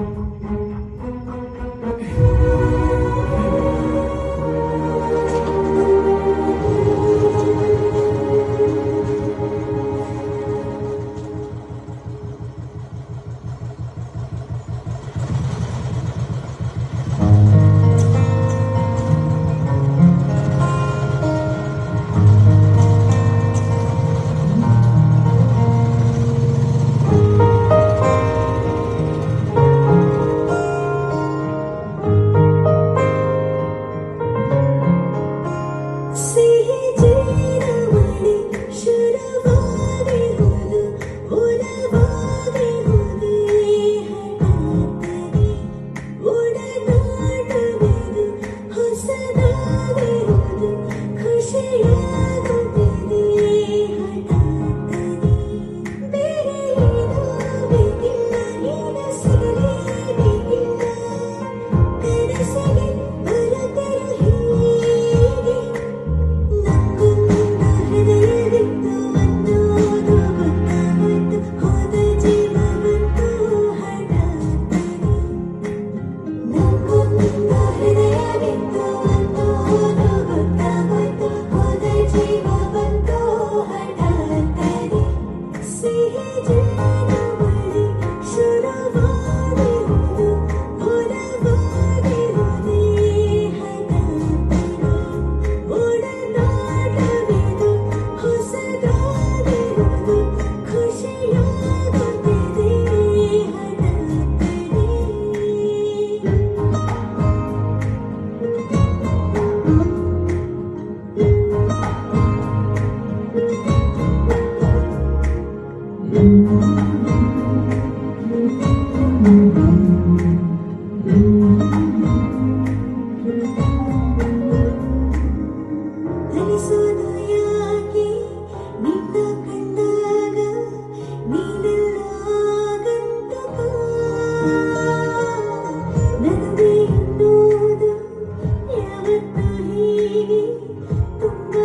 ತುಂಬಾ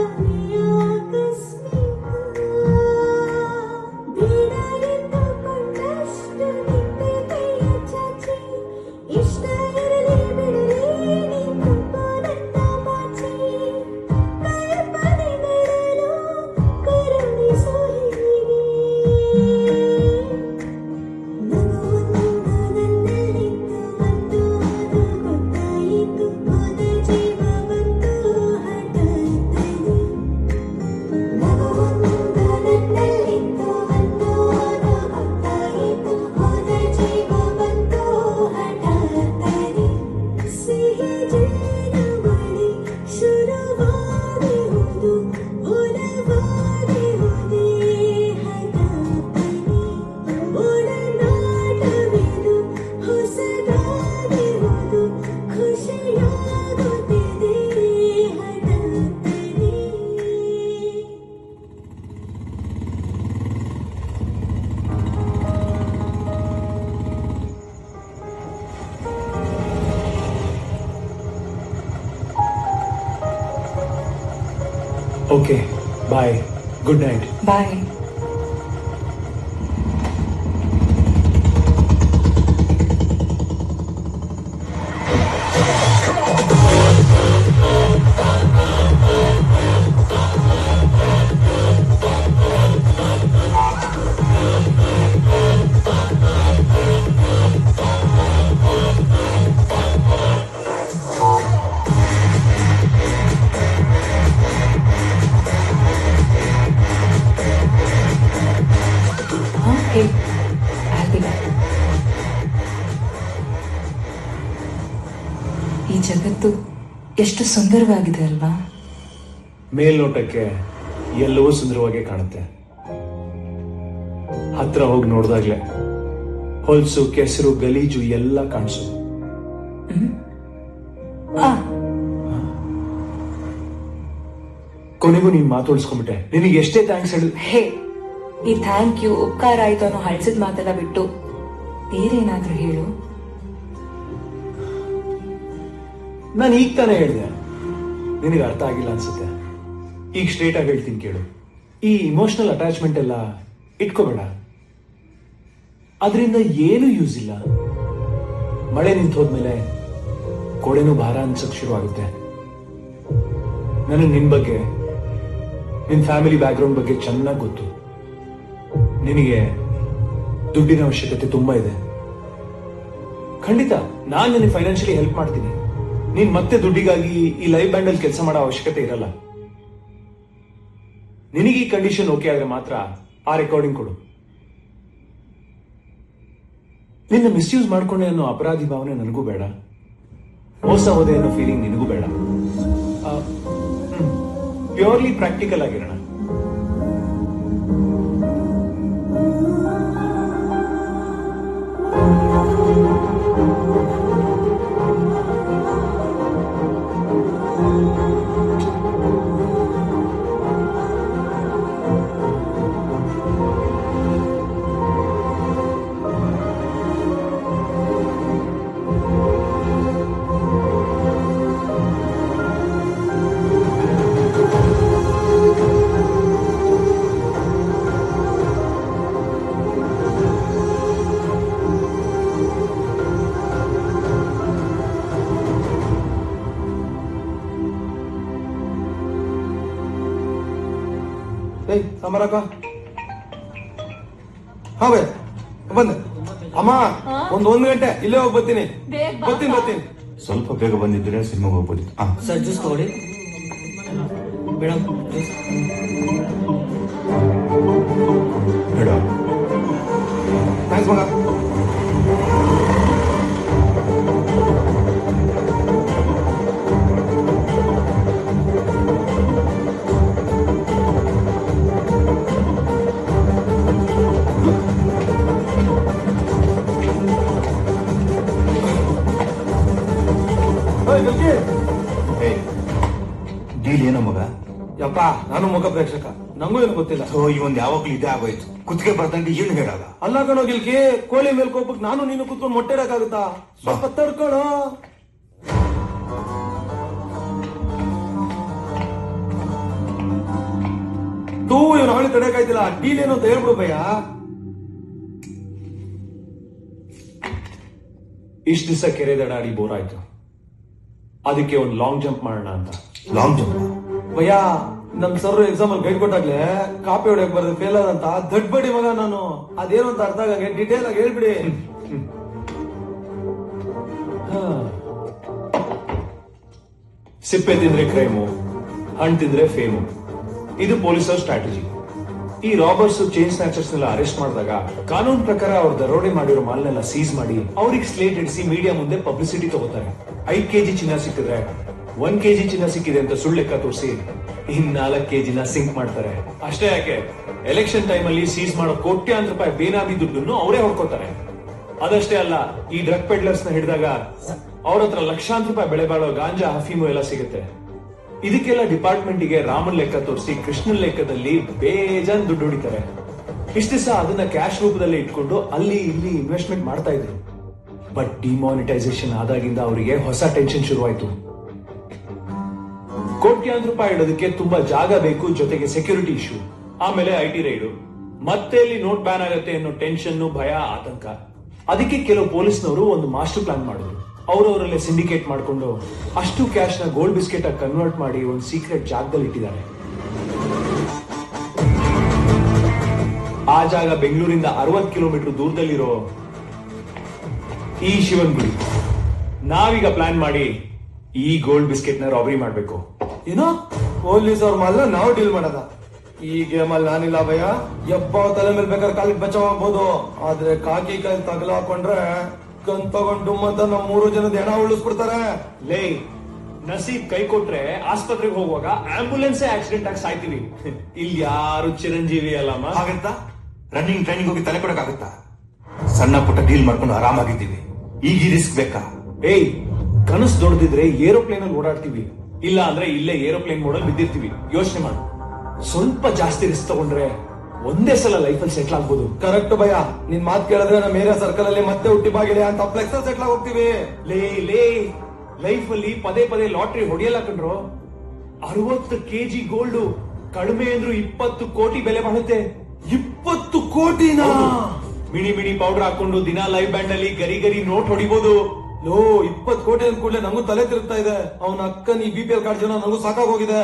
ಆಕಸ್ಮಿಕ ಬೇಡ okay bye, good night. Bye. Hey, I'll be back. ಈ ಜಗತ್ತು ಎಷ್ಟು ಸುಂದರವಾಗಿದೆ ಅಲ್ವಾ? ಮೇಲ್ನೋಟಕ್ಕೆ ಎಲ್ಲವೂ ಸುಂದರವಾಗಿ ಕಾಣುತ್ತೆ. ಹತ್ರ ಹೋಗಿ ನೋಡಿದಾಗ್ಲೆ ಹೊಲ್ಸು, ಕೆಸರು, ಗಲೀಜು ಎಲ್ಲ ಕಾಣಿಸು. ಕೊನೆಗೂ ನೀನ್ ಮಾತಾಡ್ಸ್ಕೊಂಡ್ಬಿಟ್ಟೆ. ನಿನಗೆ ಎಷ್ಟೇ ಥ್ಯಾಂಕ್ಸ್ ಹೇಳಿ. ಹೇ, ಈ ಥ್ಯಾಂಕ್ ಯು, ಉಪಕಾರ ಆಯ್ತು ಅನ್ನೋ ಹಳ್ಸಿದ ಮಾತೆಲ್ಲ ಬಿಟ್ಟು ಬೇರೆ ಏನಾದ್ರೂ ಹೇಳು. ನಾನು ಈಗ ತಾನೇ ಹೇಳಿದೆ, ನಿನಗೆ ಅರ್ಥ ಆಗಿಲ್ಲ ಅನ್ಸುತ್ತೆ. ಈಗ ಸ್ಟ್ರೇಟ್ ಆಗಿ ಹೇಳ್ತೀನಿ ಕೇಳು. ಈ ಇಮೋಷನಲ್ ಅಟ್ಯಾಚ್ಮೆಂಟ್ ಎಲ್ಲ ಇಟ್ಕೋಬೇಡ. ಅದರಿಂದ ಏನು ಯೂಸ್ ಇಲ್ಲ. ಮಳೆ ನಿಂತು ಹೋದ್ಮೇಲೆ ಕೋಡೆನೂ ಭಾರ ಅನ್ಸಕ್ ಶುರು ಆಗುತ್ತೆ. ನನಗೆ ನಿನ್ ಬಗ್ಗೆ, ನಿನ್ ಫ್ಯಾಮಿಲಿ ಬ್ಯಾಕ್ಗ್ರೌಂಡ್ ಬಗ್ಗೆ ಚೆನ್ನಾಗಿ ಗೊತ್ತು. ನಿನಗೆ ದುಡ್ಡಿನ ಅವಶ್ಯಕತೆ ತುಂಬಾ ಇದೆ. ಖಂಡಿತ ನಾನು ನಿನಗೆ ಫೈನಾನ್ಷಿಯಲಿ ಹೆಲ್ಪ್ ಮಾಡ್ತೀನಿ. ನೀನ್ ಮತ್ತೆ ದುಡ್ಡಿಗಾಗಿ ಈ ಲೈವ್ ಬ್ಯಾಂಡ್ ಅಲ್ಲಿ ಕೆಲಸ ಮಾಡೋ ಅವಶ್ಯಕತೆ ಇರಲ್ಲ. ನಿನಗೆ ಈ ಕಂಡೀಷನ್ ಓಕೆ ಆದ್ರೆ ಮಾತ್ರ ಆ ರೆಕಾರ್ಡಿಂಗ್ ಕೊಡು. ನಿನ್ನ ಮಿಸ್ಯೂಸ್ ಮಾಡ್ಕೊಂಡೆ ಅನ್ನೋ ಅಪರಾಧಿ ಭಾವನೆ ನನಗೂ ಬೇಡ. ಮೋಸ ಹೋದೆ ಅನ್ನೋ ಫೀಲಿಂಗ್ ನಿನಗೂ ಬೇಡ. ಪ್ಯೂರ್ಲಿ ಪ್ರಾಕ್ಟಿಕಲ್ ಆಗಿರೋಣ. ಸಾಂಬಾರಕ್ಕ. ಹಾ ಬೇ ಬಂದೆ. ಅಮ್ಮ ಒಂದ್ ಗಂಟೆ ಇಲ್ಲೇ ಹೋಗಿ ಬರ್ತೀನಿ. ಬರ್ತೀನಿ. ಸ್ವಲ್ಪ ಬೇಗ ಬಂದಿದ್ರೆ ಸಿನಿಮಾಗೆ ಹೋಗ್ಬೋದಿತ್ತು. ಸರ್ ಜ್ಯೂಸ್ ತಗೊಳ್ಳಿ ಮೇಡಮ್. ಬೇಡ. ಥ್ಯಾಂಕ್ಸ್ ಮಗ. ಡೀಲ್ ಏನೋ ಮಗ? ಯಪ್ಪ, ನಾನು ಮುಖ ಪ್ರೇಕ್ಷಕ, ನಂಗೂ ಏನು ಗೊತ್ತಿಲ್ಲ. ಇವನ್ ಯಾವಾಗ್ಲೂ ಇದೇ ಆಗೋಯ್ತು. ಕುತ್ತಿಗೆ ಬರ್ದಂಗೆ ಏನು ಹೇಳಾಗ? ಅಲ್ಲ ಕಣೋ ಗಿಲ್ಕಿ, ಕೋಳಿ ಮೇಲ್ ಕೋಪಕ್ಕೆ ನಾನು ನೀನು ಕುತ್ಕೊಂಡು ಮೊಟ್ಟೆ ಇಡಕ್ಕಾಗುತ್ತಾ? ಸ್ವಲ್ಪ ತಡ್ಕೊಳೋ. ಇವನು ಅವಳಿ ತಡೆಯಕ್ಕಾಯ್ತಿಲ್ಲ. ಡೀಲ್ ಏನು ಅಂತ ಹೇಳ್ಬಿಡು ಭಯ್ಯ. ಇಷ್ಟ ದಿವಸ ಕೆರೆ ದಡಾಡಿ ಬೋರ್ ಆಯ್ತು. ಅದಕ್ಕೆ ಒಂದು ಲಾಂಗ್ ಜಂಪ್ ಮಾಡೋಣ ಅಂತ. Long jump? ಭಯ್ಯ, ನಮ್ ಸರ್ ಎಕ್ಸಾಮ್ ಅಲ್ಲಿ ಗೈಡ್ ಕೊಟ್ಟಾಗ್ಲೆ ಕಾಪಿ ಹೊಡೆಯಕ್ ಬರ್ದು ಫೇಲ್ ಆದಂತ ದೊಡ್ಡ ಬಡಿ ಮಗ ನಾನು. ಅದೇನು ಅಂತ ಅರ್ಥ ಆಗಂಗೆ ಡಿಟೇಲ್ ಆಗಿ ಹೇಳ್ಬಿಡಿ. ಸಿಪ್ಪೆ ತಿಂದ್ರೆ ಕ್ರೈಮು, ಹಣ್ಣು ತಿಂದ್ರೆ ಫೇಮು. ಇದು ಪೊಲೀಸರ ಸ್ಟ್ರಾಟಜಿ. ಈ ರಾಬರ್ಸ್, ಚೈನ್ ಸ್ನ್ಯಾಚರ್ಸ್ ನೆಲ್ಲ ಅರೆಸ್ಟ್ ಮಾಡಿದಾಗ ಕಾನೂನು ಪ್ರಕಾರ ಅವ್ರ ದರೋಡೆ ಮಾಡಿರೋ ಮಾಲ್ನೆಲ್ಲ ಸೀಸ್ ಮಾಡಿ ಅವ್ರಿಗೆ ಸ್ಲೇಟ್ ಇಡಿಸಿ ಮೀಡಿಯಾ ಮುಂದೆ ಪಬ್ಲಿಸಿಟಿ ತಗೋತಾರೆ. 5 kg ಚಿನ್ನ ಸಿಕ್ಕಿದ್ರೆ 1 kg ಚಿನ್ನ ಸಿಕ್ಕಿದೆ ಅಂತ ಸುಳ್ಳು ಲೆಕ್ಕ ತೋರಿಸಿ ಇನ್ 4 kg ಸಿಂಕ್ ಮಾಡ್ತಾರೆ. ಅಷ್ಟೇ ಯಾಕೆ, ಎಲೆಕ್ಷನ್ ಟೈಮ್ ಅಲ್ಲಿ ಸೀಸ್ ಮಾಡೋ ಕೋಟ್ಯಾಂತರ ರೂಪಾಯಿ ಬೇನಾಮಿ ದುಡ್ಡನ್ನು ಅವರೇ ಹೊಡ್ಕೋತಾರೆ. ಅದಷ್ಟೇ ಅಲ್ಲ, ಈ ಡ್ರಗ್ ಪೆಡ್ಲರ್ಸ್ ನ ಹಿಡಿದಾಗ ಅವ್ರ ಹತ್ರ ಲಕ್ಷಾಂತರ ರೂಪಾಯಿ ಬೆಳೆ ಬಾಳೋ ಗಾಂಜಾ, ಹಫೀಮು ಎಲ್ಲ ಸಿಗುತ್ತೆ. ಇದಕ್ಕೆಲ್ಲ ಡಿಪಾರ್ಟ್ಮೆಂಟ್ಗೆ ರಾಮನ್ ಲೆಕ್ಕ ತೋರಿಸಿ ಕೃಷ್ಣನ್ ಲೆಕ್ಕದಲ್ಲಿ ಬೇಜಾನ್ ದುಡ್ಡು ಹೊಡಿತಾರೆ. ಇಷ್ಟ ದಿವಸ ಅದನ್ನ ಕ್ಯಾಶ್ ರೂಪದಲ್ಲಿ ಇಟ್ಕೊಂಡು ಅಲ್ಲಿ ಇಲ್ಲಿ ಇನ್ವೆಸ್ಟ್ಮೆಂಟ್ ಮಾಡ್ತಾ ಇದ್ರು. ಬಟ್ ಡಿಮಾನಿಟೈಸೇಷನ್ ಆದಾಗಿಂದ ಅವರಿಗೆ ಹೊಸ ಟೆನ್ಷನ್ ಶುರುವಾಯ್ತು. ಕೋಟ್ಯಾಂತರ ರೂಪಾಯಿ ಇಡೋದಕ್ಕೆ ತುಂಬಾ ಜಾಗ ಬೇಕು, ಜೊತೆಗೆ ಸೆಕ್ಯೂರಿಟಿ ಇಶ್ಯೂ, ಆಮೇಲೆ IT ರೈಡು, ಮತ್ತೆ ಇಲ್ಲಿ ನೋಟ್ ಬ್ಯಾನ್ ಆಗತ್ತೆ ಅನ್ನೋ ಟೆನ್ಷನ್, ಭಯ, ಆತಂಕ. ಅದಕ್ಕೆ ಕೆಲವು ಪೊಲೀಸ್ನವರು ಒಂದು ಮಾಸ್ಟರ್ ಪ್ಲಾನ್ ಮಾಡಿದ್ರು. ಅವರವರಲ್ಲೇ ಸಿಂಡಿಕೇಟ್ ಮಾಡಿಕೊಂಡು ಅಷ್ಟು ಕ್ಯಾಶ್ ನ ಗೋಲ್ಡ್ ಬಿಸ್ಕೆಟ್ ಆಗಿ ಕನ್ವರ್ಟ್ ಮಾಡಿ ಒಂದು ಸೀಕ್ರೆಟ್ ಜಾಗದಲ್ಲಿ ಇಟ್ಟಿದ್ದಾರೆ. ಆ ಜಾಗ ಬೆಂಗಳೂರಿಂದ 60 ಕಿಲೋಮೀಟರ್ ದೂರದಲ್ಲಿರೋ ಈ ಶಿವನ್ ಗುಡಿ. ನಾವೀಗ ಪ್ಲಾನ್ ಮಾಡಿ ಈ ಗೋಲ್ಡ್ ಬಿಸ್ಕೆಟ್ ನ ರಾಬರಿ ಮಾಡ್ಬೇಕು. ಏನೋ ಪೊಲೀಸ್ ಅವ್ರ ಮಾಲ್ಲ ನಾವು ಡೀಲ್ ಮಾಡದ. ಈ ಗೇಮ್ ಅಲ್ಲಿ ನಾನಿಲ್ಲ ಭಯ. ಯಪ್ಪ ತಲೆ ಮೇಲೆ ಬೇಕಾದ್ರೆ ಕಾಲಿಗೆ ಬಚಾವ್ ಆಗ್ಬೋದು, ಆದ್ರೆ ಕಾಕಿ ಕೈ ತಗಲ ಹಾಕೊಂಡ್ರೆ ಗನ್ ತಗೊಂಡ್ ಡುಮ್ ಅಂತ ನಮ್ 3 ಜನದ ಹೆಣ ಉಳಿಸ್ಬಿಡ್ತಾರೆ. ಲೇ, ನಸೀಬ್ ಕೈ ಕೊಟ್ರೆ ಆಸ್ಪತ್ರೆಗೆ ಹೋಗುವಾಗ ಆಂಬುಲೆನ್ಸ್ ಆಕ್ಸಿಡೆಂಟ್ ಆಗಿ ಸಾಯ್ತೀವಿ. ಇಲ್ಲಿ ಯಾರು ಚಿರಂಜೀವಿ ಅಲ್ಲಮ್ಮ. ಆಗತ್ತಾ? ರನ್ನಿಂಗ್ ಟ್ರೈನಿಂಗ್ ಹೋಗಿ ತಲೆ ಕೊಡಕ್ಕಾಗತ್ತಾ? ಸಣ್ಣ ಪುಟ್ಟ ಡೀಲ್ ಮಾಡ್ಕೊಂಡು ಆರಾಮಾಗಿದ್ದೀವಿ. ಈಗ ಈ ರಿಸ್ಕ್ ಬೇಕಾ? ಏಯ್, ಕನಸು ದೊಡ್ಡದಿದ್ರೆ ಏರೋಪ್ಲೇನ್ ಅಲ್ಲಿ ಓಡಾಡ್ತೀವಿ, ಇಲ್ಲ ಅಂದ್ರೆ ಇಲ್ಲೇ ಏರೋಪ್ಲೇನ್ ಮೋಡಲ್ ಬಿದ್ದಿರ್ತೀವಿ. ಯೋಚನೆ ಮಾಡು, ಸ್ವಲ್ಪ ಜಾಸ್ತಿ ರಿಸ್ಕ್ ತಗೊಂಡ್ರೆ ಒಂದೇ ಸಲ ಲೈಫಲ್ಲಿ ಸೆಟ್ಲ್ ಆಗ್ಬೋದು. ಕರೆಕ್ಟ್ ಭಯ. ನಿನ್ ಮಾತ್ ಕೇಳಿದ್ರೆ ನಮ್ಮ ಏರಿಯಾ ಸರ್ಕಲ್ ಅಲ್ಲಿ ಮತ್ತೆ ಹುಟ್ಟಿ ಬಾಗಿಡೆ ಅಂತ ಫ್ಲೆಕ್ಸ್ ಸೆಟ್ಲ್ ಹೋಗ್ತೀವಿ. ಲೇ ಲೈಫ್ ಅಲ್ಲಿ ಪದೇ ಪದೇ ಲಾಟ್ರಿ ಹೊಡೆಯಲ್ಲ ಕಣ್ರು. 60 ಕೆಜಿ ಗೋಲ್ಡ್ ಕಡಿಮೆ ಅಂದ್ರೂ 20 ಕೋಟಿ ಬೆಲೆ ಬಾಳುತ್ತೆ. 20 ಕೋಟಿನಾ? ಮಿಣಿ ಪೌಡರ್ ಹಾಕೊಂಡು ದಿನ ಲೈವ್ ಬ್ಯಾಂಡ್ ಅಲ್ಲಿ ಗರಿ ನೋಟ್ ಹೊಡಿಬಹುದು. ಲೋ, 20 ಕೋಟಿ ಅಂದ ಕೂಡಲೇ ನಂಗೂ ತಲೆ ತಿರುಗ್ತಾ ಇದೆ. ಅವನ ಅಕ್ಕನ ಈ BPL ಕಾರ್ಡ್ ಜನ ನಂಗೂ ಸಾಕಾಗೋಗಿದೆ.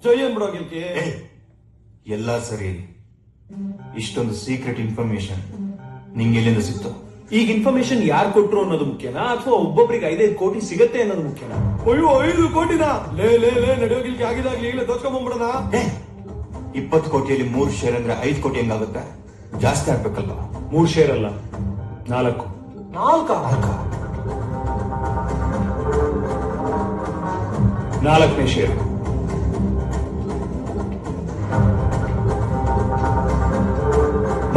ಜೈ ಅನ್ಬಿಡೋ ಗಿಲ್ಕಿ. ಎಲ್ಲ ಸರಿ, ಇಷ್ಟೊಂದು ಸೀಕ್ರೆಟ್ ಇನ್ಫಾರ್ಮೇಶನ್ ನಿಂಗೆ ಎಲ್ಲಿಂದ ಸಿಕ್ತು? ಈಗ ಇನ್ಫಾರ್ಮೇಶನ್ ಯಾರು ಕೊಟ್ರು ಅನ್ನೋದು ಮುಖ್ಯನಾ, ಅಥವಾ ಒಬ್ಬೊಬ್ರಿಗೆ 5 ಕೋಟಿ ಸಿಗತ್ತೆ ಅನ್ನೋದು ಮುಖ್ಯನಾ? ಅಯ್ಯೋ, 5 ಕೋಟಿನಾ? ಲೇ ನಡೆಯೋಗಿಲ್ಕಿ ಆಗಿದಾಗ್ಲಿ ಈಗಲೇ ದೋಚ್ಕೊಂಡ್ಬಿಡೋಣ. 20 ಕೋಟಿಯಲ್ಲಿ 3 ಶೇರ್ ಅಂದ್ರೆ 5 ಕೋಟಿ ಹೆಂಗಾಗುತ್ತೆ? ಜಾಸ್ತಿ ಆಗ್ಬೇಕಲ್ವಾ? 3 ಶೇರ್ ಅಲ್ಲ, 4. 4ನೇ ಶೇರ್.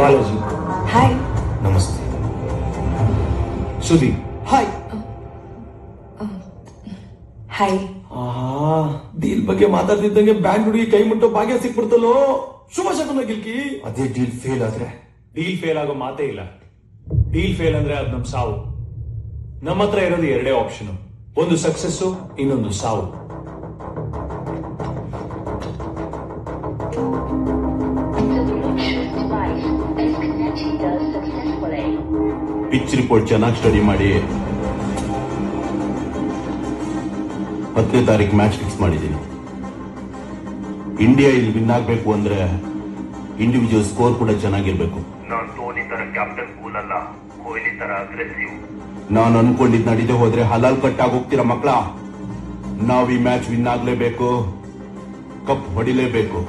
ಬಾಲಾಜಿ. ಹಾಯ್. ನಮಸ್ತೆ. ಸುದೀಪ್. ಹಾಯ್. ಹಾಯ್. ಡೀಲ್ ಬಗ್ಗೆ ಮಾತಾಡ್ತಿದ್ದಂಗೆ ಬ್ಯಾಂಕ್ ಹುಡುಗಿ ಕೈ ಮುಟ್ಟೋ ಭಾಗ್ಯ ಸಿಕ್ಬಿಡ್ತಲ್ಲೋ. ಶುಭ ಶಕುನ ಗಿಲ್ಕಿ. ಅದೇ ಡೀಲ್ ಫೇಲ್ ಆದ್ರೆ? ಡೀಲ್ ಫೇಲ್ ಆಗೋ ಮಾತೇ ಇಲ್ಲ. ಡೀಲ್ ಫೇಲ್ ಅಂದ್ರೆ ಅದು ನಮ್ ಸಾವು. ನಮ್ಮ ಹತ್ರ ಇರೋದು 2 ಆಪ್ಷನ್, ಒಂದು ಸಕ್ಸಸ್, ಇನ್ನೊಂದು ಸಾವು. ಪಿಚ್ ರಿಪೋರ್ಟ್ ಚೆನ್ನಾಗಿ ಸ್ಟಡಿ ಮಾಡಿ 10ನೇ ತಾರೀಕು ಮ್ಯಾಚ್ ಫಿಕ್ಸ್ ಮಾಡಿದ್ದೀನಿ. ಇಂಡಿಯಾ ಇಲ್ಲಿ ವಿನ್ ಆಗ್ಬೇಕು ಅಂದ್ರೆ ಇಂಡಿವಿಜುವಲ್ ಸ್ಕೋರ್ ಕೂಡ ಚೆನ್ನಾಗಿರ್ಬೇಕು. ನಾನ್ ಧೋನಿ ತರ ಕ್ಯಾಪ್ಟನ್ ಕೂಲ್ ಅಲ್ಲ, ಕೊಹ್ಲಿ ತರ ಅಗ್ರೆಸಿವ್. ನಾನು ಅನ್ಕೊಂಡಿದ್ ನಡೀದೆ ಹೋದ್ರೆ ಹಲಾಲ್ ಕಟ್ಟಾಗಿ ಹೋಗ್ತೀರ ಮಕ್ಕಳ. ನಾವ್ ಈ ಮ್ಯಾಚ್ ವಿನ್ ಆಗ್ಲೇಬೇಕು, ಕಪ್ ಹೊಡಿಲೇಬೇಕು.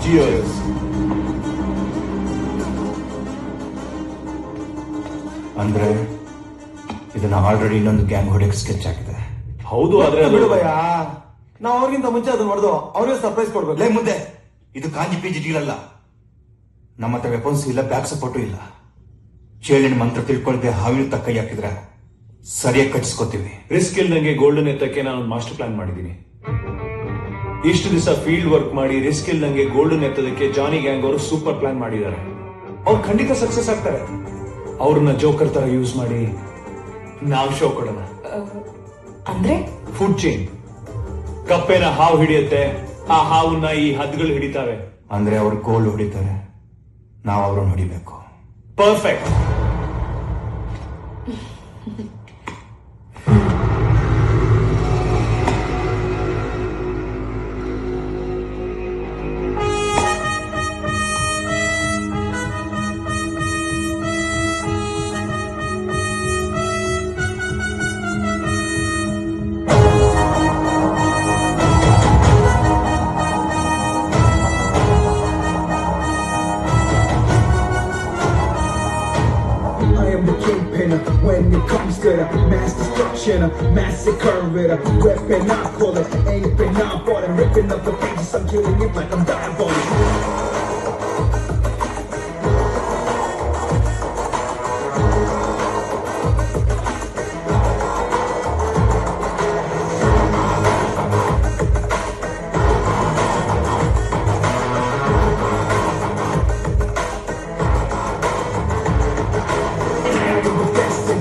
ಚಿಯರ್ಸ್. ಅಂದ್ರೆ ಇದನ್ನ ಆಲ್ರೆಡಿ ಇನ್ನೊಂದು ಗ್ಯಾಂಗ್ ಹೊಡೆಯಕ್ಕೆ ಸ್ಕೆಚ್ ಆಗಿದೆ. ಹೌದು, ಆದ್ರೆ ಬಿಡು ಭಯ. ನಾವ್ ಅವ್ರಿಗಿಂತ ಮುಂಚೆ ಅದನ್ನ ಹೊಡೆದು ಅವ್ರಿಗೆ ಸರ್ಪ್ರೈಸ್ ಕೊಡ್ಬೇಕು. ಲೇ ಮುಂದೆ, ಇದು ಕಾಂಜಿ ಪಿಜಿ ಡೀಲ್ ಅಲ್ಲ. ನಮ್ಮ ಹತ್ರ ವೆಪನ್ಸ್ ಇಲ್ಲ, ಬ್ಯಾಕ್ ಸಪೋರ್ಟು ಇಲ್ಲ. ಚೇಳಿನ ಮಂತ್ರ ತಿಳ್ಕೊಳ್ದೆ ಹಾವಿನ ತಕ್ಕ ಹಾಕಿದ್ರೆ ಸರಿಯಾಗಿ ಕಚ್ಕೋತೀವಿ. ರಿಸ್ಕ್ ಇಲ್ದಂಗೆ ಗೋಲ್ಡನ್ ಎತ್ತಕ್ಕೆ ನಾನು ಒಂದು ಮಾಸ್ಟರ್ ಪ್ಲಾನ್ ಮಾಡಿದ್ದೀನಿ. ಇಷ್ಟು ದಿವಸ ಫೀಲ್ಡ್ ವರ್ಕ್ ಮಾಡಿ ರಿಸ್ಕ್ ಇಲ್ದಂಗೆ ಗೋಲ್ಡನ್ ಎತ್ತದಕ್ಕೆ ಜಾನಿ ಗ್ಯಾಂಗ್ ಅವರು ಸೂಪರ್ ಪ್ಲಾನ್ ಮಾಡಿದ್ದಾರೆ. ಅವ್ರು ಖಂಡಿತ ಸಕ್ಸಸ್ ಆಗ್ತಾರೆ. ಅವ್ರನ್ನ ಜೋಕರ್ ತರ ಯೂಸ್ ಮಾಡಿ ನಾವು ಶೋ ಕೊಡೋಣ. ಅಂದ್ರೆ ಫುಡ್ ಚೈನ್. ಕಪ್ಪೆನ ಹಾವು ಹಿಡಿಯುತ್ತೆ, ಆ ಹಾವನ್ನ ಈ ಹದ್ದುಗಳು ಹಿಡಿತಾವೆ. ಅಂದ್ರೆ ಅವ್ರು ಗೋಲ್ಡ್ ಹೊಡಿತಾರೆ, ನಾವು ಅವ್ರನ್ನ ಹೊಡಿಬೇಕು. Perfect. When it comes to the mass destruction, massacre it, weapon I pull it, aping I bought it, ripping up the pages, I'm killing it like I'm diabolic.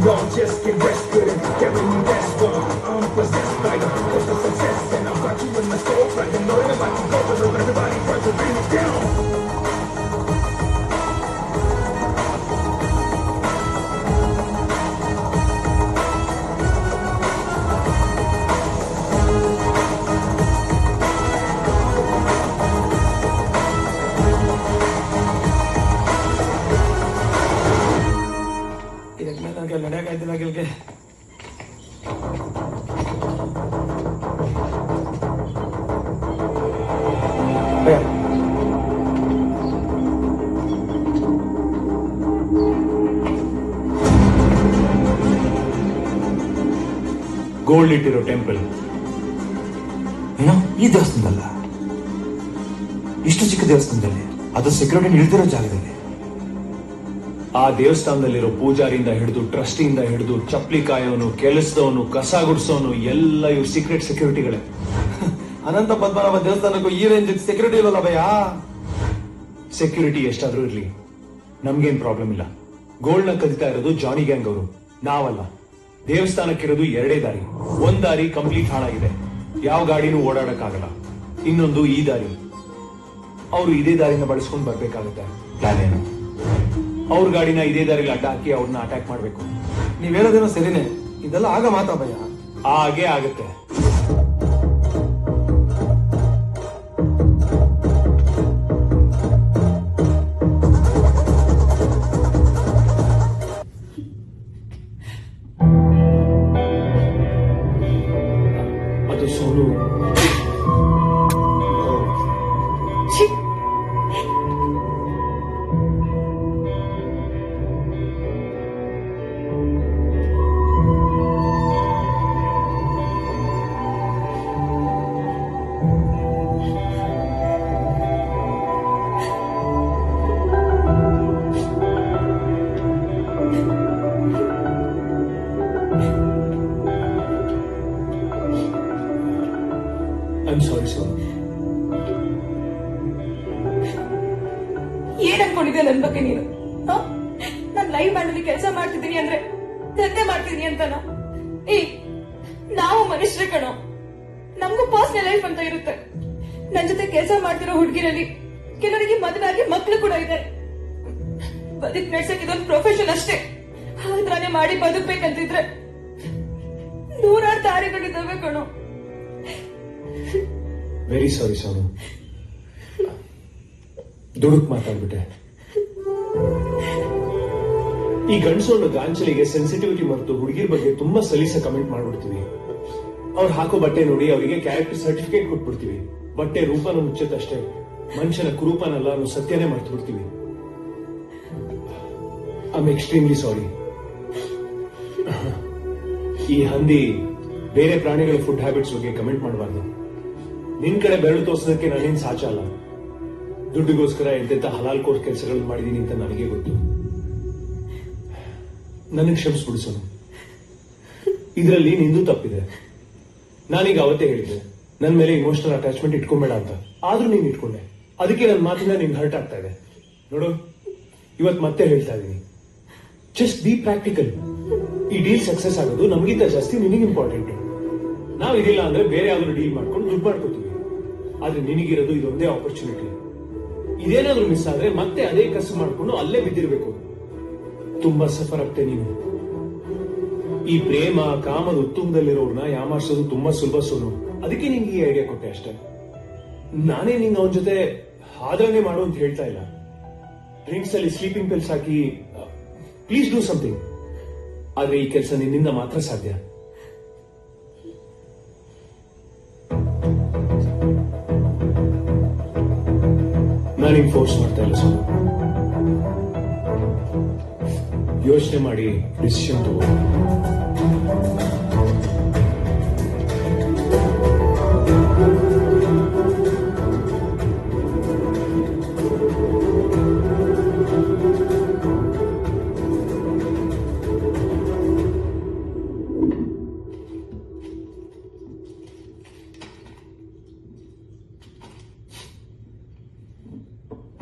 Y'all just get rest with it, carry me, that's why I'm possessed by the force of success, and I've got you gold ಇಟ್ಟಿರೋ temple. ಏನೋ ಈ ದೇವಸ್ಥಾನದಲ್ಲ, ಇಷ್ಟು ಚಿಕ್ಕ ದೇವಸ್ಥಾನದಲ್ಲಿ, ಅದು security ಇಳ್ದಿರೋ ಜಾಗದಲ್ಲಿ. ಆ ದೇವಸ್ಥಾನದಲ್ಲಿರೋ ಪೂಜಾರಿಯಿಂದ ಹಿಡಿದು ಟ್ರಸ್ಟಿಯಿಂದ ಹಿಡಿದು ಚಪ್ಪಲಿ ಕಾಯೋನು, ಕೆಲಸದವನು, ಕಸ ಗುಡಿಸೋನು ಎಲ್ಲ ಇವ್ರ ಸೀಕ್ರೆಟ್ ಸೆಕ್ಯೂರಿಟಿಗಳೇ. ಅನಂತ ಪದ್ಮನಾಭ ದೇವಸ್ಥಾನಕ್ಕೂ ಈ ರೇಂಜ್ ಸೆಕ್ಯೂರಿಟಿ ಇಲ್ಲಲ್ಲ ಭಯ. ಸೆಕ್ಯೂರಿಟಿ ಎಷ್ಟಾದ್ರೂ ಇರ್ಲಿ, ನಮ್ಗೇನ್ ಪ್ರಾಬ್ಲಮ್ ಇಲ್ಲ. ಗೋಲ್ಡ್ ನ ಕದಿತಾ ಇರೋದು ಜಾನಿ ಗ್ಯಾಂಗ್ ಅವರು, ನಾವಲ್ಲ. ದೇವಸ್ಥಾನಕ್ಕಿರೋದು ಎರಡೇ ದಾರಿ. ಒಂದ್ ದಾರಿ ಕಂಪ್ಲೀಟ್ ಹಾಳಾಗಿದೆ, ಯಾವ ಗಾಡಿನೂ ಓಡಾಡಕ್ಕಾಗಲ್ಲ. ಇನ್ನೊಂದು ಈ ದಾರಿ, ಅವರು ಇದೇ ದಾರಿನ ಬಳಸ್ಕೊಂಡು ಬರ್ಬೇಕಾಗುತ್ತೆ. ಪ್ಲಾನ್ ಏನು? ಅವ್ರ ಗಾಡಿನ ಇದೇ ದಾರಿಲಿ ಅಡ್ಡ ಹಾಕಿ ಅವ್ರನ್ನ ಅಟ್ಯಾಕ್ ಮಾಡ್ಬೇಕು. ನೀವ್ ಹೇಳೋದೇನೋ ಸರಿನೇ, ಇದೆಲ್ಲ ಆಗ ಮಾತಾ ಭಯ. ಹಾಗೆ ಆಗುತ್ತೆ. ಅದು ಸೋನು. I'm sorry, Sonu. ಏನ್ ಅನ್ಕೊಂಡಿದ್ಯಾ ನನ್ ಬಗ್ಗೆ ನೀನು? ನಾನ್ ಲೈವ್ ಬ್ಯಾಂಡ್ ಕೆಲಸ ಮಾಡ್ತಿದ್ದೀನಿ ಅಂದ್ರೆ ದಂಧೆ ಮಾಡ್ತಿದೀನಿ ಅಂತನ? ನಾವು ಮನುಷ್ಯರೇ ಕಣೋ, ನಮಗೂ ಪರ್ಸನಲ್ ಲೈಫ್ ಅಂತ ಇರುತ್ತೆ. ನನ್ ಜೊತೆ ಕೆಲಸ ಮಾಡ್ತಿರೋ ಹುಡುಗಿರಲ್ಲಿ ಕೆಲವರಿಗೆ ಮದುವೆಯಾಗಿ ಮಕ್ಳು ಕೂಡ ಇದೆ. ಬದುಕ್ ನಡ್ಸಕ್ ಇದೊಂದು ಪ್ರೊಫೆಷನ್ ಅಷ್ಟೇ. ಆದ್ರಾನೆ ಮಾಡಿ ಬದುಕ್ಬೇಕಂತಿದ್ರೆ ನೂರಾರು ದಾರಿಗಳಿದ್ದಾವೆ ಕಣೋ. ವೆರಿ ಸಾರಿ ಸೋನು, ದುಡುಕ್ ಮಾತಾಡ್ಬಿಟ್ಟೆ. ಈ ಗಂಡಸು ಅನ್ನೋ ಗಾಂಚಲಿಗೆ ಸೆನ್ಸಿಟಿವಿಟಿ ಮತ್ತು ಹುಡುಗಿರ್ ಬಗ್ಗೆ ತುಂಬಾ ಸಲೀಸ ಕಮೆಂಟ್ ಮಾಡ್ಬಿಡ್ತೀವಿ. ಅವ್ರು ಹಾಕೋ ಬಟ್ಟೆ ನೋಡಿ ಅವರಿಗೆ ಕ್ಯಾರೆಕ್ಟರ್ ಸರ್ಟಿಫಿಕೇಟ್ ಕೊಟ್ಬಿಡ್ತೀವಿ. ಬಟ್ಟೆ ರೂಪನ ಮುಚ್ಚತ್ತಷ್ಟೇ, ಮನುಷ್ಯನ ಕುರೂಪನಲ್ಲ ಅನ್ನೋ ಸತ್ಯನೇ ಮರ್ತು ಬಿಡ್ತೀವಿ. I am extremely sorry. ಈ ಹಂದಿ ಬೇರೆ ಪ್ರಾಣಿಗಳ ಫುಡ್ ಹ್ಯಾಬಿಟ್ಸ್ ಬಗ್ಗೆ ಕಮೆಂಟ್ ಮಾಡಬಾರ್ದು. ನಿನ್ ಕಡೆ ಬೆರಳು ತೋರ್ಸೋದಕ್ಕೆ ನಾನೇನ್ ಸಾಚ ಅಲ್ಲ. ದುಡ್ಡಿಗೋಸ್ಕರ ಎಂತೆಂತ ಹಲಾಲ್ ಕೋರ್ಸ್ ಕೆಲಸಗಳು ಮಾಡಿದೀನಿ ಅಂತ ನನಗೆ ಗೊತ್ತು. ನನಗೆ ಕ್ಷಮಿಸ್ಬಿಡು ಸೋನು, ಇದರಲ್ಲಿ ನಿಂದು ತಪ್ಪಿದೆ. ನಾನೀಗ ಅವತ್ತೇ ಹೇಳಿದ್ದೆ ನನ್ನ ಮೇಲೆ ಇಮೋಷನಲ್ ಅಟ್ಯಾಚ್ಮೆಂಟ್ ಇಟ್ಕೊಂಬೇಡ ಅಂತ, ಆದ್ರೂ ನೀನ್ ಇಟ್ಕೊಂಡೆ. ಅದಕ್ಕೆ ನನ್ನ ಮಾತಿಂದ ನಿಂಗೆ ಹರ್ಟ್ ಆಗ್ತಾ ಇದೆ ನೋಡು. ಇವತ್ ಮತ್ತೆ ಹೇಳ್ತಾ ಇದೀನಿ, ಜಸ್ಟ್ ಬಿ ಪ್ರಾಕ್ಟಿಕಲ್. ಈ ಡೀಲ್ ಸಕ್ಸಸ್ ಆಗೋದು ನಮಗಿಂತ ಜಾಸ್ತಿ ನಿನಗೆ ಇಂಪಾರ್ಟೆಂಟ್. ನಾವ್ ಇದಿಲ್ಲ ಅಂದ್ರೆ ಬೇರೆ ಯಾವ್ದಾದ್ರು ಡೀಲ್ ಮಾಡ್ಕೊಂಡು ದುಡ್ಡು ಮಾಡ್ಕೋತೀವಿ. ಆದ್ರೆ ನಿನಗಿರೋದು ಇದೊಂದೇ ಆಪರ್ಚುನಿಟಿ. ಇದೇನಾದ್ರೂ ಮಿಸ್ ಆದ್ರೆ ಮತ್ತೆ ಅದೇ ಕಸ ಮಾಡ್ಕೊಂಡು ಅಲ್ಲೇ ಬಿದ್ದಿರ್ಬೇಕು. ತುಂಬಾ ಸಫರ್ ಆಗ್ತೇ ನೀನು. ಈ ಪ್ರೇಮ ಕಾಮದ ಉತ್ತುಂಗದಲ್ಲಿರೋರ್ನ ಯಾಮಾರ್ಸೋದು ತುಂಬಾ ಸುಲಭ ಸೋನು. ಅದಕ್ಕೆ ನಿಂಗೆ ಈ ಐಡಿಯಾ ಕೊಟ್ಟೆ ಅಷ್ಟೇ. ನಾನೇ ನಿಂಗೆ ಅವನ ಜೊತೆ ಆದರಣೆ ಮಾಡು ಅಂತ ಹೇಳ್ತಾ ಇಲ್ಲ. ಡ್ರಿಂಕ್ಸ್ ಅಲ್ಲಿ sleeping pills hockey please do something. ಆದ್ರೆ ಈ ಕೆಲಸ ನಿನ್ನಿಂದ ಮಾತ್ರ ಸಾಧ್ಯ. ನಾನಿಂಗ್ ಫೋರ್ಸ್ ಮಾಡ್ತಾ ಇಲ್ಲ ಸೋನು. ಯೋಚನೆ ಮಾಡಿ ಡಿಸಿಷನ್ ತಗೋ.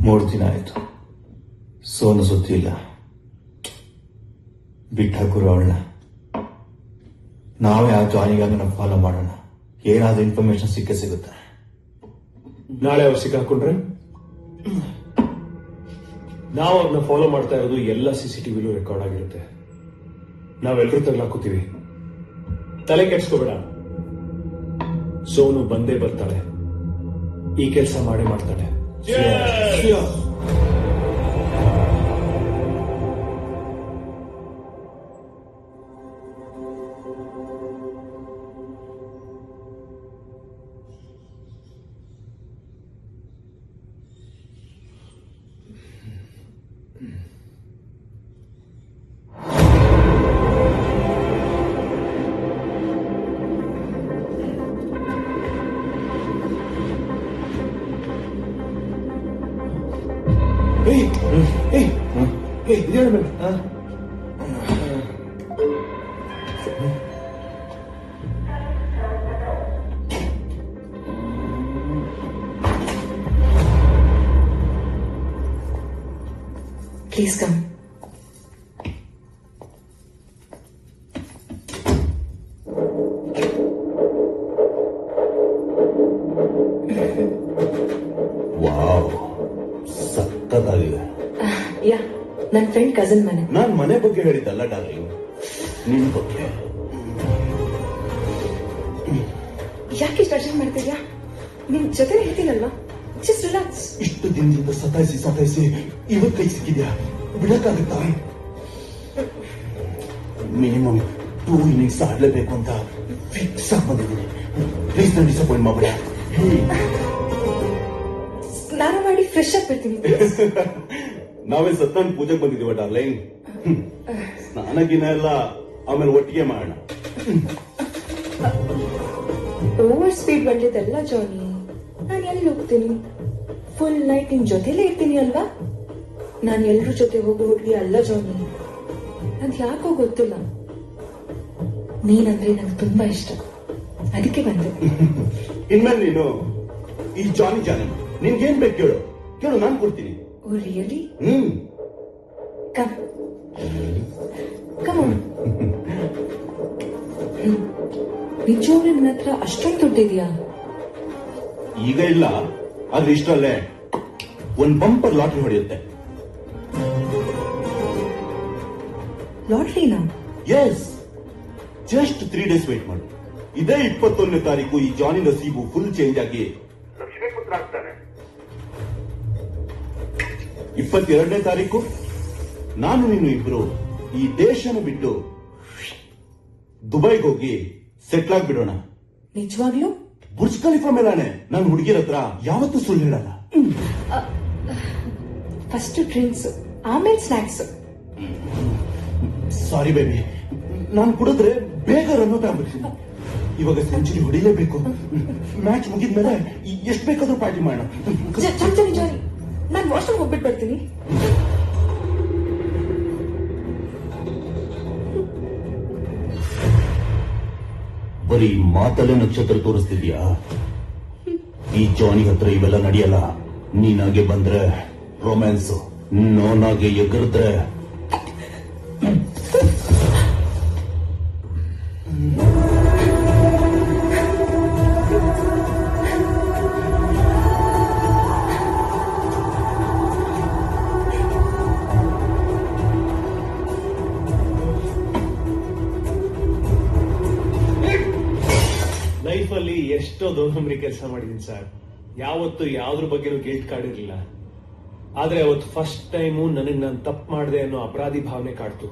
ಮೂರು ದಿನ ಆಯ್ತು, ಸೋನು ಸುದ್ದಿ ಇಲ್ಲ. ಬಿಟ್ಟಾಕುರು ಅವಳನ್ನ. ನಾವೇ ಆ ಜಾನಿಗಾಗ ಫಾಲೋ ಮಾಡೋಣ, ಏನಾದ್ರೂ ಇನ್ಫಾರ್ಮೇಶನ್ ಸಿಕ್ಕೇ ಸಿಗುತ್ತೆ. ನಾಳೆ ಅವ್ರು ಸಿಕ್ಕಾಕೊಂಡ್ರೆ ನಾವು ಅವ್ರನ್ನ ಫಾಲೋ ಮಾಡ್ತಾ ಇರೋದು ಎಲ್ಲ CCTVಲೂ ರೆಕಾರ್ಡ್ ಆಗಿರುತ್ತೆ. ನಾವೆಲ್ಲರೂ ತಗ್ಲಾಕೋತೀವಿ. ತಲೆ ಕೆಡ್ಸ್ಕೋಬೇಡ, ಸೋನು ಬಂದೇ ಬರ್ತಾಳೆ. ಈ ಕೆಲಸ ಮಾಡೇ ಮಾಡ್ತಾಳೆ. Please come. ವಾವ್, ಸಕ್ಕತ್ತಾಗಿದೆ. ಯಾ, ನನ್ನ ಫ್ರೆಂಡ್ ಕಸಿನ್ ಮನೆ. ನಾನ್ ಮನೆ ಬಗ್ಗೆ ಹೇಳಿದ್ದಲ್ಲ ಡಾರ್ಲಿಂಗ್, ನಿನ್ ಬಗ್ಗೆ. ಯಾಕೆ ಇಷ್ಟು ಅರ್ಜೆಂಟ್ ಮಾಡ್ತಿದ್ಯಾ? ನಿನ್ ಜೊತೆ ಹೇಳ್ತೀನಲ್ವಾ, ಜಸ್ಟ್ ರಿಲ್ಯಾಕ್ಸ್. ಇಷ್ಟು ದಿನದಿಂದ ಸತಾಯಿಸಿ ಇವತ್ತು ಕೈ ಸಿಕ್ಕಿದ್ಯಾ, ಬಿಡಕ್ಕಾಗುತ್ತಾ? ಮಿನಿಮಮ್ 2 ಇನ್ನಿಂಗ್ಸ್ ಆಡ್ಲೇಬೇಕು ಅಂತ ಫಿಕ್ಸ್ ಆಗಿ ಬಂದಿದ್ದೀನಿ. ಪ್ಲೀಸ್ ನಾನು ಡಿಸಪಾಯಿಂಟ್ ಮಾಡ್ಬೇಡ. ಸ್ನಾನ ಮಾಡಿ ಫ್ರೆಶ್ ಆಗಿ ಬರ್ತೀನಿ. ನಾವೇ ಸತ್ಯನಾರಾಯಣ ಪೂಜೆಗೆ ಬಂದಿದ್ದೀವ ಡಾರ್ಲಿಂಗ್. ಸ್ನಾನಗಿನ ಎಲ್ಲ ಆಮೇಲೆ ಒಟ್ಟಿಗೆ ಮಾಡೋಣ. ಓವರ್ ಸ್ಪೀಡ್ ಬಂದಿದ್ದಲ್ಲ ಜಾನಿ. ನಾನು ಎಲ್ಲಿ ಹೋಗ್ತೀನಿ? ಫುಲ್ ನೈಟ್ ನಿನ್ ಜೊತೆಲೇ ಇರ್ತೀನಿ ಅಲ್ವಾ? ನಾನು ಎಲ್ರ ಜೊತೆ ಹೋಗೋ ಹುಡುಗಿ ಅಲ್ಲ ಜಾನಿ. ಅದ್ ಯಾಕೋ ಗೊತ್ತಿಲ್ಲ, ನೀನಂದ್ರೆ ನಂಗೆ ತುಂಬಾ ಇಷ್ಟ, ಅದಕ್ಕೆ ಬಂದೆ. ಇನ್ಮೇಲೆ ನೀನು ಈ ಜಾನಿ ನಿನ್ಗೇನ್ ಬೇಕು ಕೇಳು, ನಾನು ಕೊಡ್ತೀನಿ. Oh really? Come on. ನಿಜವಾಗ್ಲೂ ನನ್ನ ಹತ್ರ ಅಷ್ಟೊಂದು ದುಡ್ಡಿದ್ಯಾ? ಈಗ ಇಲ್ಲ, ಆದ್ರೆ ಇಷ್ಟರಲ್ಲೇ ಒಂದ್ ಬಂಪರ್ ಲಾಟ್ರಿ ಹೊಡೆಯುತ್ತೆ. ಲಾಟ್ರಿನಾ? ಎಸ್, ಜಸ್ಟ್ 3 days ವೇಟ್ ಮಾಡಿ. ಇದೇ 21ನೇ ತಾರೀಕು ಈ ಜಾನಿ ನಸೀಬು ಫುಲ್ ಚೇಂಜ್ ಆಗಿ ಲಕ್ಷ್ಮೀ ಪುತ್ರ ಆಗ್ತಾನೆ. 22ನೇ ತಾರೀಕು ನಾನು ನೀನು ಇಬ್ರು ಈ ದೇಶನ ಬಿಟ್ಟು ದುಬೈಗೆ ಹೋಗಿ ಸೆಟ್ಲ್ ಆಗ್ಬಿಡೋಣ. ನಿಜವಾಗ್ಲೂ? ಬುರ್ಜ್ ಖಲೀಫಾ ಮೇಲಾನೆ ನಾನು ಹುಡುಗಿರ ಹತ್ರ ಯಾವತ್ತೂ ಸುಳ್ಳು ಹೇಳಲ್ಲ. ಫಸ್ಟ್ ಡ್ರಿಂಕ್ಸ್, ಆಮೇಲೆ ಸ್ನಾಕ್ಸ್. ಸಾರಿ ಬೇಬಿ, ನಾನು ಕುಡಿದ್ರೆ ಬೇಗ ರನ್ಔಟ್ ಆಗ್ಬಿಡ್ತೀನಿ. ಇವಾಗ ಸೆಂಚುರಿ ಹೊಡಿಲೇಬೇಕು. ಮ್ಯಾಚ್ ಮುಗಿದ್ಮೇಲೆ ಎಷ್ಟು ಬೇಕಾದ್ರೂ ಪಾರ್ಟಿ ಮಾಡೋಣ. ಜಾನಿ, ನಾನು ವಾಶ್ರೂಮ್ ಹೋಗ್ಬಿಟ್ಟು ಬರ್ತೀನಿ. ಬರೀ ಮಾತಲ್ಲೇ ನಕ್ಷತ್ರ ತೋರಿಸ್ತಿದ್ಯಾ? ಈ ಜಾನಿ ಹತ್ರ ಇವೆಲ್ಲ ನಡೆಯಲ್ಲ. ನೀನಾಗೆ ಬಂದ್ರೆ ರೊಮ್ಯಾನ್ಸ್, ನೋನಾಗೆ ಎಗರಿದ್ರೆ ಲೈಫಲ್ಲಿ ಎಷ್ಟೋ ದೊಡ್ಡ ಕೆಲಸ ಮಾಡಿದೀನಿ ಸರ್. ಯಾವತ್ತು ಯಾವ್ದ್ರ ಬಗ್ಗೆನೂ ಗಿಲ್ಟ್ ಕಾಡಿರ್ಲಿಲ್ಲ. ಆದ್ರೆ ಅವತ್ತು ಫಸ್ಟ್ ಟೈಮು ನನಗೆ ನಾನು ತಪ್ಪು ಮಾಡಿದೆ ಅನ್ನೋ ಅಪರಾಧಿ ಭಾವನೆ ಕಾಡ್ತು.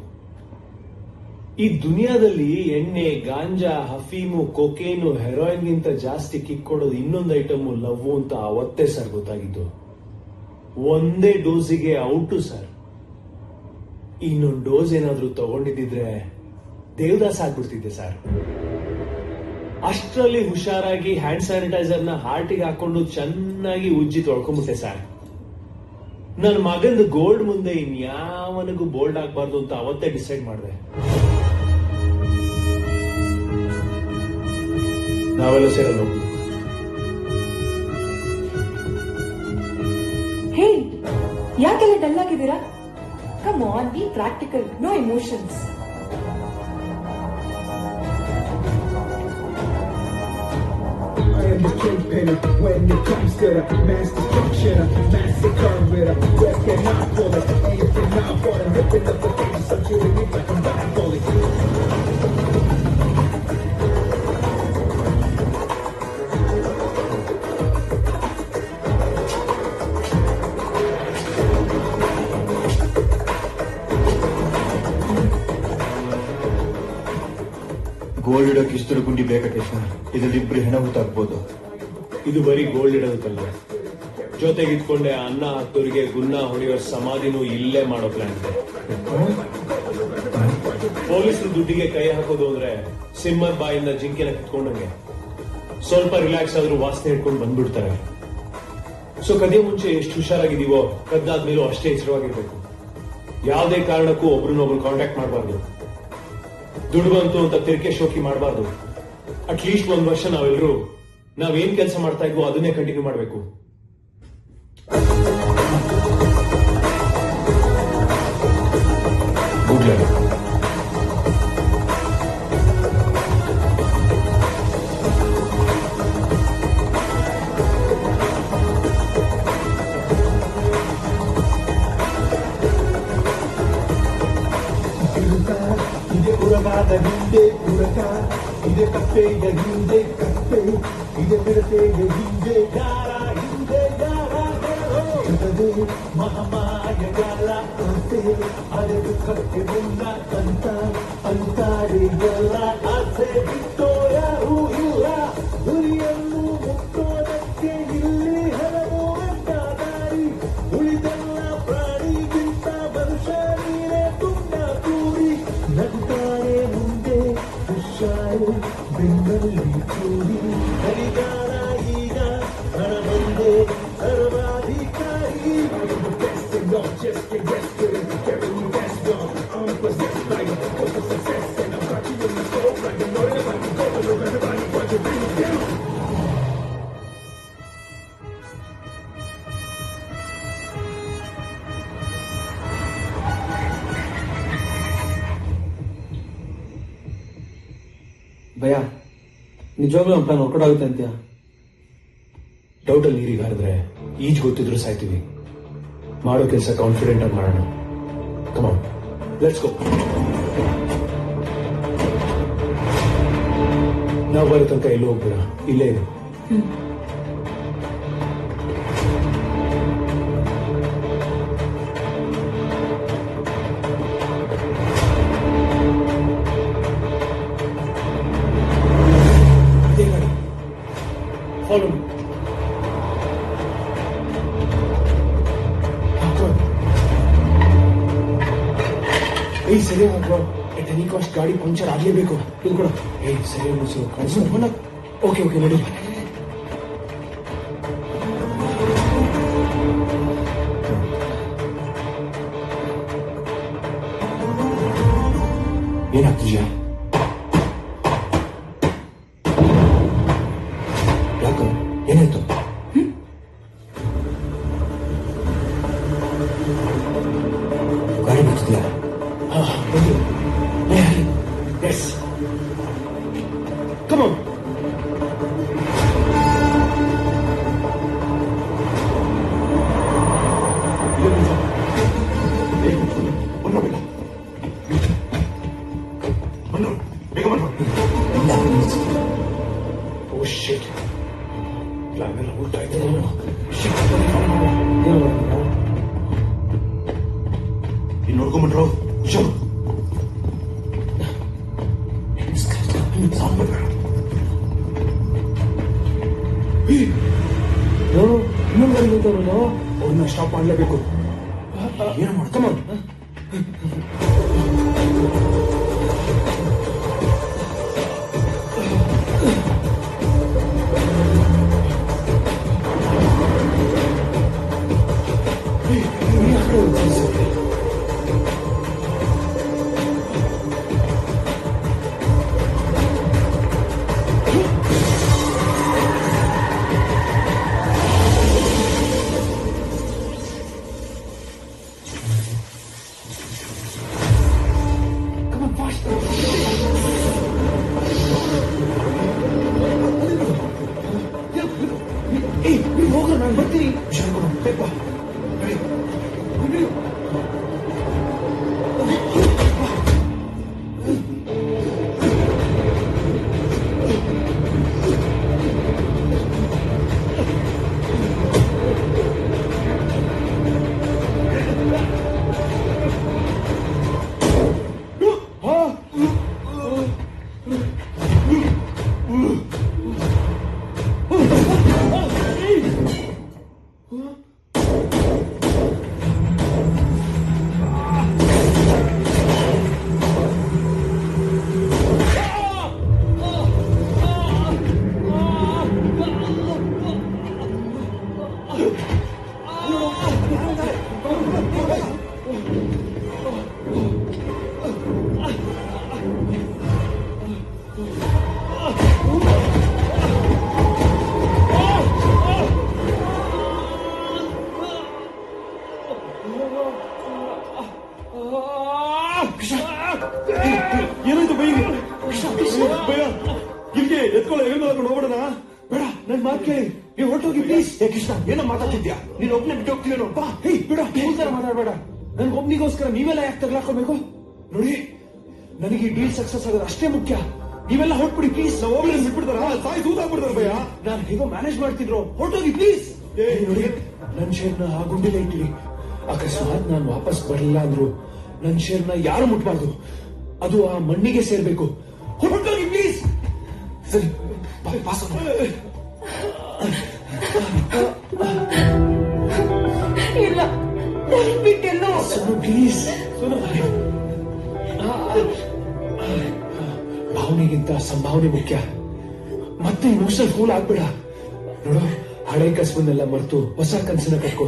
ಈ ದುನಿಯಾದಲ್ಲಿ ಎಣ್ಣೆ, ಗಾಂಜಾ, ಹಫೀಮು, ಕೊಕೇನು, ಹೆರೋಯಿನ್ ಗಿಂತ ಜಾಸ್ತಿ ಕಿಕ್ ಕೊಡೋದು ಇನ್ನೊಂದು ಐಟಮ್ ಲವ್ ಅಂತ ಅವತ್ತೇ ಸರ್ ಗೊತ್ತಾಗಿದ್ದು. ಒಂದೇ ಡೋಸಿಗೆ ಔಟು ಸರ್. ಇನ್ನೊಂದು ಡೋಸ್ ಏನಾದ್ರೂ ತಗೊಂಡಿದ್ದಿದ್ರೆ ದೇವದಾಸ್ ಆಗ್ಬಿಡ್ತಿದ್ದೆ ಸರ್. ಅಷ್ಟರಲ್ಲಿ ಹುಷಾರಾಗಿ ಹ್ಯಾಂಡ್ ಸ್ಯಾನಿಟೈಸರ್ ನ ಹಾರ್ಟಿಗೆ ಹಾಕೊಂಡು ಚೆನ್ನಾಗಿ ಉಜ್ಜಿ ತೊಳ್ಕೊಂಡ್ಬಿಟ್ಟೆ ಸರ್. ನನ್ನ ಮಗಂದು ಗೋಲ್ಡ್ ಮುಂದೆ ಇನ್ಯಾವನಿಗೂ ಬೋಲ್ಡ್ ಆಗ್ಬಾರ್ದು ಅಂತ ಅವತ್ತೇ ಡಿಸೈಡ್ ಮಾಡಿದೆ. ನಾವೆಲ್ಲ ಸೇರಲ್ಲ. ಹೇ, ಯಾಕೆಲ್ಲ ಡಲ್ ಆಗಿದ್ದೀರಾ? Come on, be practical, no emotions. I am the kingpin when it comes to the mass destruction, massacre with a weapon I pull it, anything I want, I'm ripping up the pages, I'm killing it like I'm back bullet. Gold ಇಡೋಕೆ ಇಷ್ಟರ ಗುಂಡಿ ಬೇಕಾ ಕೃಷ್ಣ? ಇದರಲ್ಲಿ ಇಬ್ರು ಹೆಣ ಹುಟ್ಟಾಕ್ಬೋದು. ಇದು ಬರೀ gold ಇಡೋದಕ್ಕಲ್ಲ, ಜೊತೆಗೆ ಇಟ್ಕೊಂಡೆ ಅನ್ನ ಹತ್ತೋರಿಗೆ ಗುನ್ನ ಹೊಡೆಯೋ ಸಮಾಧಿನೂ ಇಲ್ಲೇ ಮಾಡೋ ಪ್ಲಾನ್ ಇದೆ. ಪೊಲೀಸರು ದುಡ್ಡಿಗೆ ಕೈ ಹಾಕೋದು ಅಂದ್ರೆ ಸಿಂಹದ ಬಾಯಿಂದ ಜಿಂಕೆನ ಕಿತ್ಕೊಂಡಂಗೆ. ಸ್ವಲ್ಪ ರಿಲ್ಯಾಕ್ಸ್ ಆದ್ರೂ ವಾಸನೆ ಹಿಡ್ಕೊಂಡು ಬಂದ್ಬಿಡ್ತಾರೆ. ಸೊ ಕದಿಯ ಮುಂಚೆ ಎಷ್ಟು ಹುಷಾರಾಗಿದ್ದೀವೋ ಕದ್ದಾದ್ಮೇಲೂ ಅಷ್ಟೇ ಎಚ್ಚರವಾಗಿರ್ಬೇಕು. ಯಾವುದೇ ಕಾರಣಕ್ಕೂ ಒಬ್ರನ್ನೊಬ್ರು ಕಾಂಟ್ಯಾಕ್ಟ್ ಮಾಡಬಾರ್ದು. ದುಡ್ಡು ಬಂತು ಅಂತ ತಿರ್ಕೆ ಶೋಕಿ ಮಾಡಬಾರ್ದು. ಅಟ್ಲೀಸ್ಟ್ 1 ವರ್ಷ ನಾವೆಲ್ಲರೂ ನಾವೇನ್ ಕೆಲಸ ಮಾಡ್ತಾ ಇದ್ವೋ ಅದನ್ನೇ ಕಂಟಿನ್ಯೂ ಮಾಡಬೇಕು. Good luck. ಇದೆ ಉರಗಾದ ಹಿಂದೆ ಉರಗ, ಇದೆ ಕಪ್ಪೆಯ ಹಿಂದೆ ಕಪ್ಪೆ, ಇದೆ ಮಿಡತೆಯ ಹಿಂದೆ ಯಾರ ಹಿಂದೆ ಯಾರ ಜಗದೇ ಮಹಾಮಾಯಗಳ ಅಂತೆ, ಅರೆ ದುಃಖಕ್ಕೆ ಮುನ್ನ ಅಂತ ಅಂತಾರೆ ಎಲ್ಲ. ಆಸೆ ಬಿಟ್ಟೋ ಯಾರೂ ಇಲ್ಲ, ಗುರಿಯನ್ನು ಮುಟ್ಟೋದಕ್ಕೆ ಇಲ್ಲಿ ಹಲವು ಅಡ್ಡ ದಾರಿ. ಉಳಿದೆಲ್ಲ ಪ್ರಾಣಿಗಿಂತ ಮನುಷ್ಯ ನೀರೇ ತುಂಡ ಕೂಡಿ ನಗುತ್ತಾರೆ ಮುಂದೆ ಹುಷಾರು ಬೆನ್ನಲ್ಲಿ ಕೂಡಿ. ಹರಿಗಾರ ಈಗ ಹಣ ಬಂದೆ ಸರ್ವಾಧಿಕಾರಿ. Just get rest with it, carry me best dog. I'm possessed by the focus of success, and I'm got you in the scope like a noise. If I can go with everybody, want to bring it down. ಭಯ ನಿಜವಾಗ್ಲೂ ನಮ್ಮ plan workout ಆಗುತ್ತೆ ಅಂತ್ಯಾ? ಡೌಟಲ್ಲಿ ನೀರಿಗೆ ಹಾರಿದ್ರೆ ಈಜ್ ಗೊತ್ತಿದ್ರು ಸಾಯ್ತೀವಿ. ಮಾಡೋ ಕೆಲಸ confident ಆಗಿ ಮಾಡೋಣ. ಕಮಾನ್, ಲೆಟ್ಸ್ ಗೋ. ನಾವು ಬರೋ ತನಕ ಎಲ್ಲೂ ಹೋಗ್ಬೇಡ, ಇಲ್ಲೇ ಇದೆ. Follow me. ಏಯ್ ಸರಿ ಬ್ರೋ, ಎಟ್ ಎನಿ ಕಾಸ್ಟ್ ಗಾಡಿ ಪಂಕ್ಚರ್ ಆಗ್ಲೇಬೇಕು. ಇದು ಕೂಡ ಏಯ್ ಸರಿ ಮುಗಿಸು ಕಳಿಸು. ಓಕೆ ಓಕೆ ನಡಿ. ಏನಾಗ್ತಿದ್ಯಾ? ಯಾಕ ಏನಾಯ್ತು? ಗಾಡಿ ಬಿಡ್ತಿದ್ಯಾ? Yes. Come on. Oh shit. Plan ಎಲ್ಲ ಊಟ ಆಯ್ತು. Shit. ಇನ್ನು ನೋಡ್ಕೊಂಡ್ಬಿಟ್ರು. ಶೋ ಇನ್ನೊಂದು ಗಾಡಿ ನಿಂತವ್ರಲ್ಲ, ಅವ್ರನ್ನ ಸ್ಟಾಪ್ ಮಾಡಲೇಬೇಕು. ಏನು ಮಾಡ್ತಮ್ಮ? ಹೋಗ್ರ, ನಾನು ಬರ್ತೀನಿ. ಏನಾಯ್ತು ಬೈ ಭಯ ಇಲ್ಲಿಗೆ ಎತ್ಕೊಳ್ಳೋ ಏನು ಮಾಡ್ಕೊಂಡು ಹೋಗ್ಬಿಡೋಣ ಬೇಡ ನನ್ ಮಾತು ಕೇಳಿ ನೀವು ಹೊರಟೋಗಿ ಪ್ಲೀಸ್. ಕೃಷ್ಣ ಏನೋ ಮಾತಾಡ್ತಿದ್ಯಾ, ನೀನ್ ಒಬ್ನೇ ಬಿಟ್ಟು ಹೋಗ್ತೀವೇನೋ. ಬಾ ಹೇ ಬಿಡ, ಈ ತರ ಮಾತಾಡ್ಬೇಡ. ನನ್ಗೆ ಒಬ್ನಿಗೋಸ್ಕರ ನೀವೆಲ್ಲ ಯಾಕೆ ತಗ್ಲಾಕೋಬೇಕು? ನೋಡಿ, ನನಗೆ ಈ ಡೀಲ್ ಸಕ್ಸಸ್ ಆಗೋದು ಅಷ್ಟೇ ಮುಖ್ಯ. ನೀವೆಲ್ಲ ಹೊರಟ್ಬಿಡಿ ಪ್ಲೀಸ್. ನಾವು ಹೋಗಿ ಬಿಟ್ಬಿಡ್ತಾರ, ಸಾಯಿ ದೂತಾಗ್ಬಿಡ್ತಾರ ಭಯ. ನಾನು ಹೇಗೋ ಮ್ಯಾನೇಜ್ ಮಾಡ್ತಿದ್ರು, ಹೊರಟೋಗಿ ಪ್ಲೀಸ್. ನೋಡಿ, ನನ್ ಶೇರ್ನ ಆ ಗುಂಡಿಲೆ ಇಟ್ಟಿರಿ. ಅಕಸ್ಮಾತ್ ನಾನು ವಾಪಸ್ ಬರಲಿಲ್ಲ ಅಂದ್ರು ನನ್ ಶೇರ್ನ ಯಾರು ಮುಟ್ಬಾರ್ದು, ಅದು ಆ ಮಣ್ಣಿಗೆ ಸೇರ್ಬೇಕು. ಹೊರಟೋಗಿ ಪ್ಲೀಸ್. ಸರಿ ಪಾಸ್. ಇಲ್ಲ ಬಿಟ್ಟೆಲ್ಲೋ ಸೋನು ಪ್ಲೀಸ್. ಭಾವನೆಗಿಂತ ಸಂಭಾವನೆ ಮುಖ್ಯ. ಮತ್ತೆ ಇಮೋಷನಲ್ ಫೂಲ್ ಆಗ್ಬೇಡ. ನೋಡು, ಹಳೆ ಕಸಬನ್ನೆಲ್ಲ ಮರೆತು ಹೊಸ ಕನಸನ್ನ ಕಟ್ಕೋ.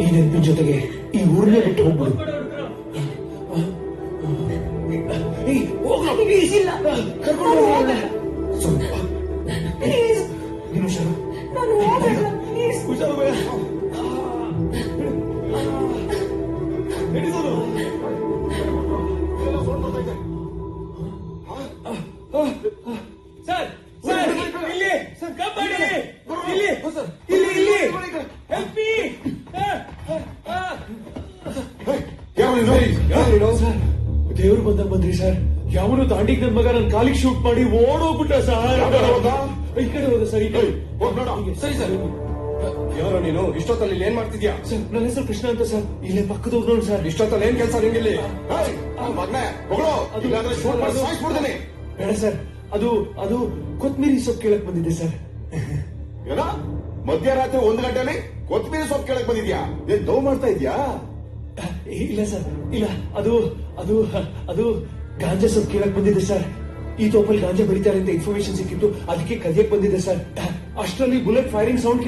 ಈ ನೆನಪಿನ ಜೊತೆಗೆ ಈ ಊರನ್ನೇ ಬಿಟ್ಟು ಹೋಗ್ಬಿಡು. ಇಲ್ಲ ಕರ್ಕೊಂಡು ಸ್ವಲ್ಪ ನೀನು ಹುಷಾರು. ನಾನು ಹೋಗಲ್ಲ ಪ್ಲೀಸ್. ಹುಷಾರು ಭಯ. ಸರ್ ಸರ್ ಇಲ್ಲಿ ಕಾಪಾಡಿ, ಇಲ್ಲಿ ಇಲ್ಲಿ ಇಲ್ಲಿ ಹೆಲ್ಪ್ ಮೀ. ದೇವ್ರು ಬಂದಾಗ ಬಂದ್ರಿ ಸರ್. ಯಾವನು ತಾಂಡಿಗ್ ನನ್ ಮಗ ನನ್ ಕಾಲಿಗೆ ಶೂಟ್ ಮಾಡಿ ಓಡೋಗ್ಬಿಟ್ಟ ಸರ್. ಈ ಕಡೆ ಹೋದ ಸರ್, ಈ ಕಡೆ. ಸರಿ ಸರ್. ಯಾರೋ ನೀನು ಇಷ್ಟೊತ್ತಲ್ಲಿ ಏನ್ ಮಾಡ್ತಿದ್ಯಾ? ಸರ್ ನನ್ನ ಹೆಸರು ಕೃಷ್ಣ ಅಂತ ಸರ್. ಇಲ್ಲೇ ಪಕ್ಕದವ್ರು ನೋಡಿ ಸರ್. ಇಷ್ಟೊತ್ತಲ್ಲಿ ಏನ್ ಕೆಲಸ ನಿಂಗಿಲ್ಲಿ? ಮಗ್ನೆ ಹೊಗಳೋ, ಇಲ್ಲಾಂದ್ರೆ ಶೂಟ್ ಮಾಡಿ ಸಾಯಿಸ್ಬಿಡ್ತೀನಿ. ಬೇಡ ಸರ್, ಅದು ಕೊತ್ಮೀರಿ ಸೊಪ್ಪು ಕೇಳಕ್ ಬಂದಿದೆ ಸರ್. ಏನ ಮಧ್ಯರಾತ್ರಿ 1 ಗಂಟೆಲಿ ಕೊತ್ತಂಬರಿ ಸೊಪ್ಪು ಕೇಳಕ್ ಬಂದಿದ್ಯಾ? ಏನ್ ನೋವು ಮಾಡ್ತಾ ಇದ್ಯಾ? ಇಲ್ಲ ಸರ್, ಇಲ್ಲ. ಅದು ಗಾಂಜಾ ಸೊಪ್ಪು ಕೇಳಕ್ ಬಂದಿದೆ ಸರ್. ಈ ತೋಪಲ್ಲಿ ಗಾಂಜಾ ಬೆಳಿತಾರೆ ಅಂತ ಇನ್ಫಾರ್ಮೇಶನ್ ಸಿಕ್ಕಿತ್ತು, ಅದಕ್ಕೆ ಕದಿಯಕ್ ಬಂದಿದೆ ಸರ್. ಅಷ್ಟರಲ್ಲಿ ಬುಲೆಟ್ ಫೈರಿಂಗ್ ಸೌಂಡ್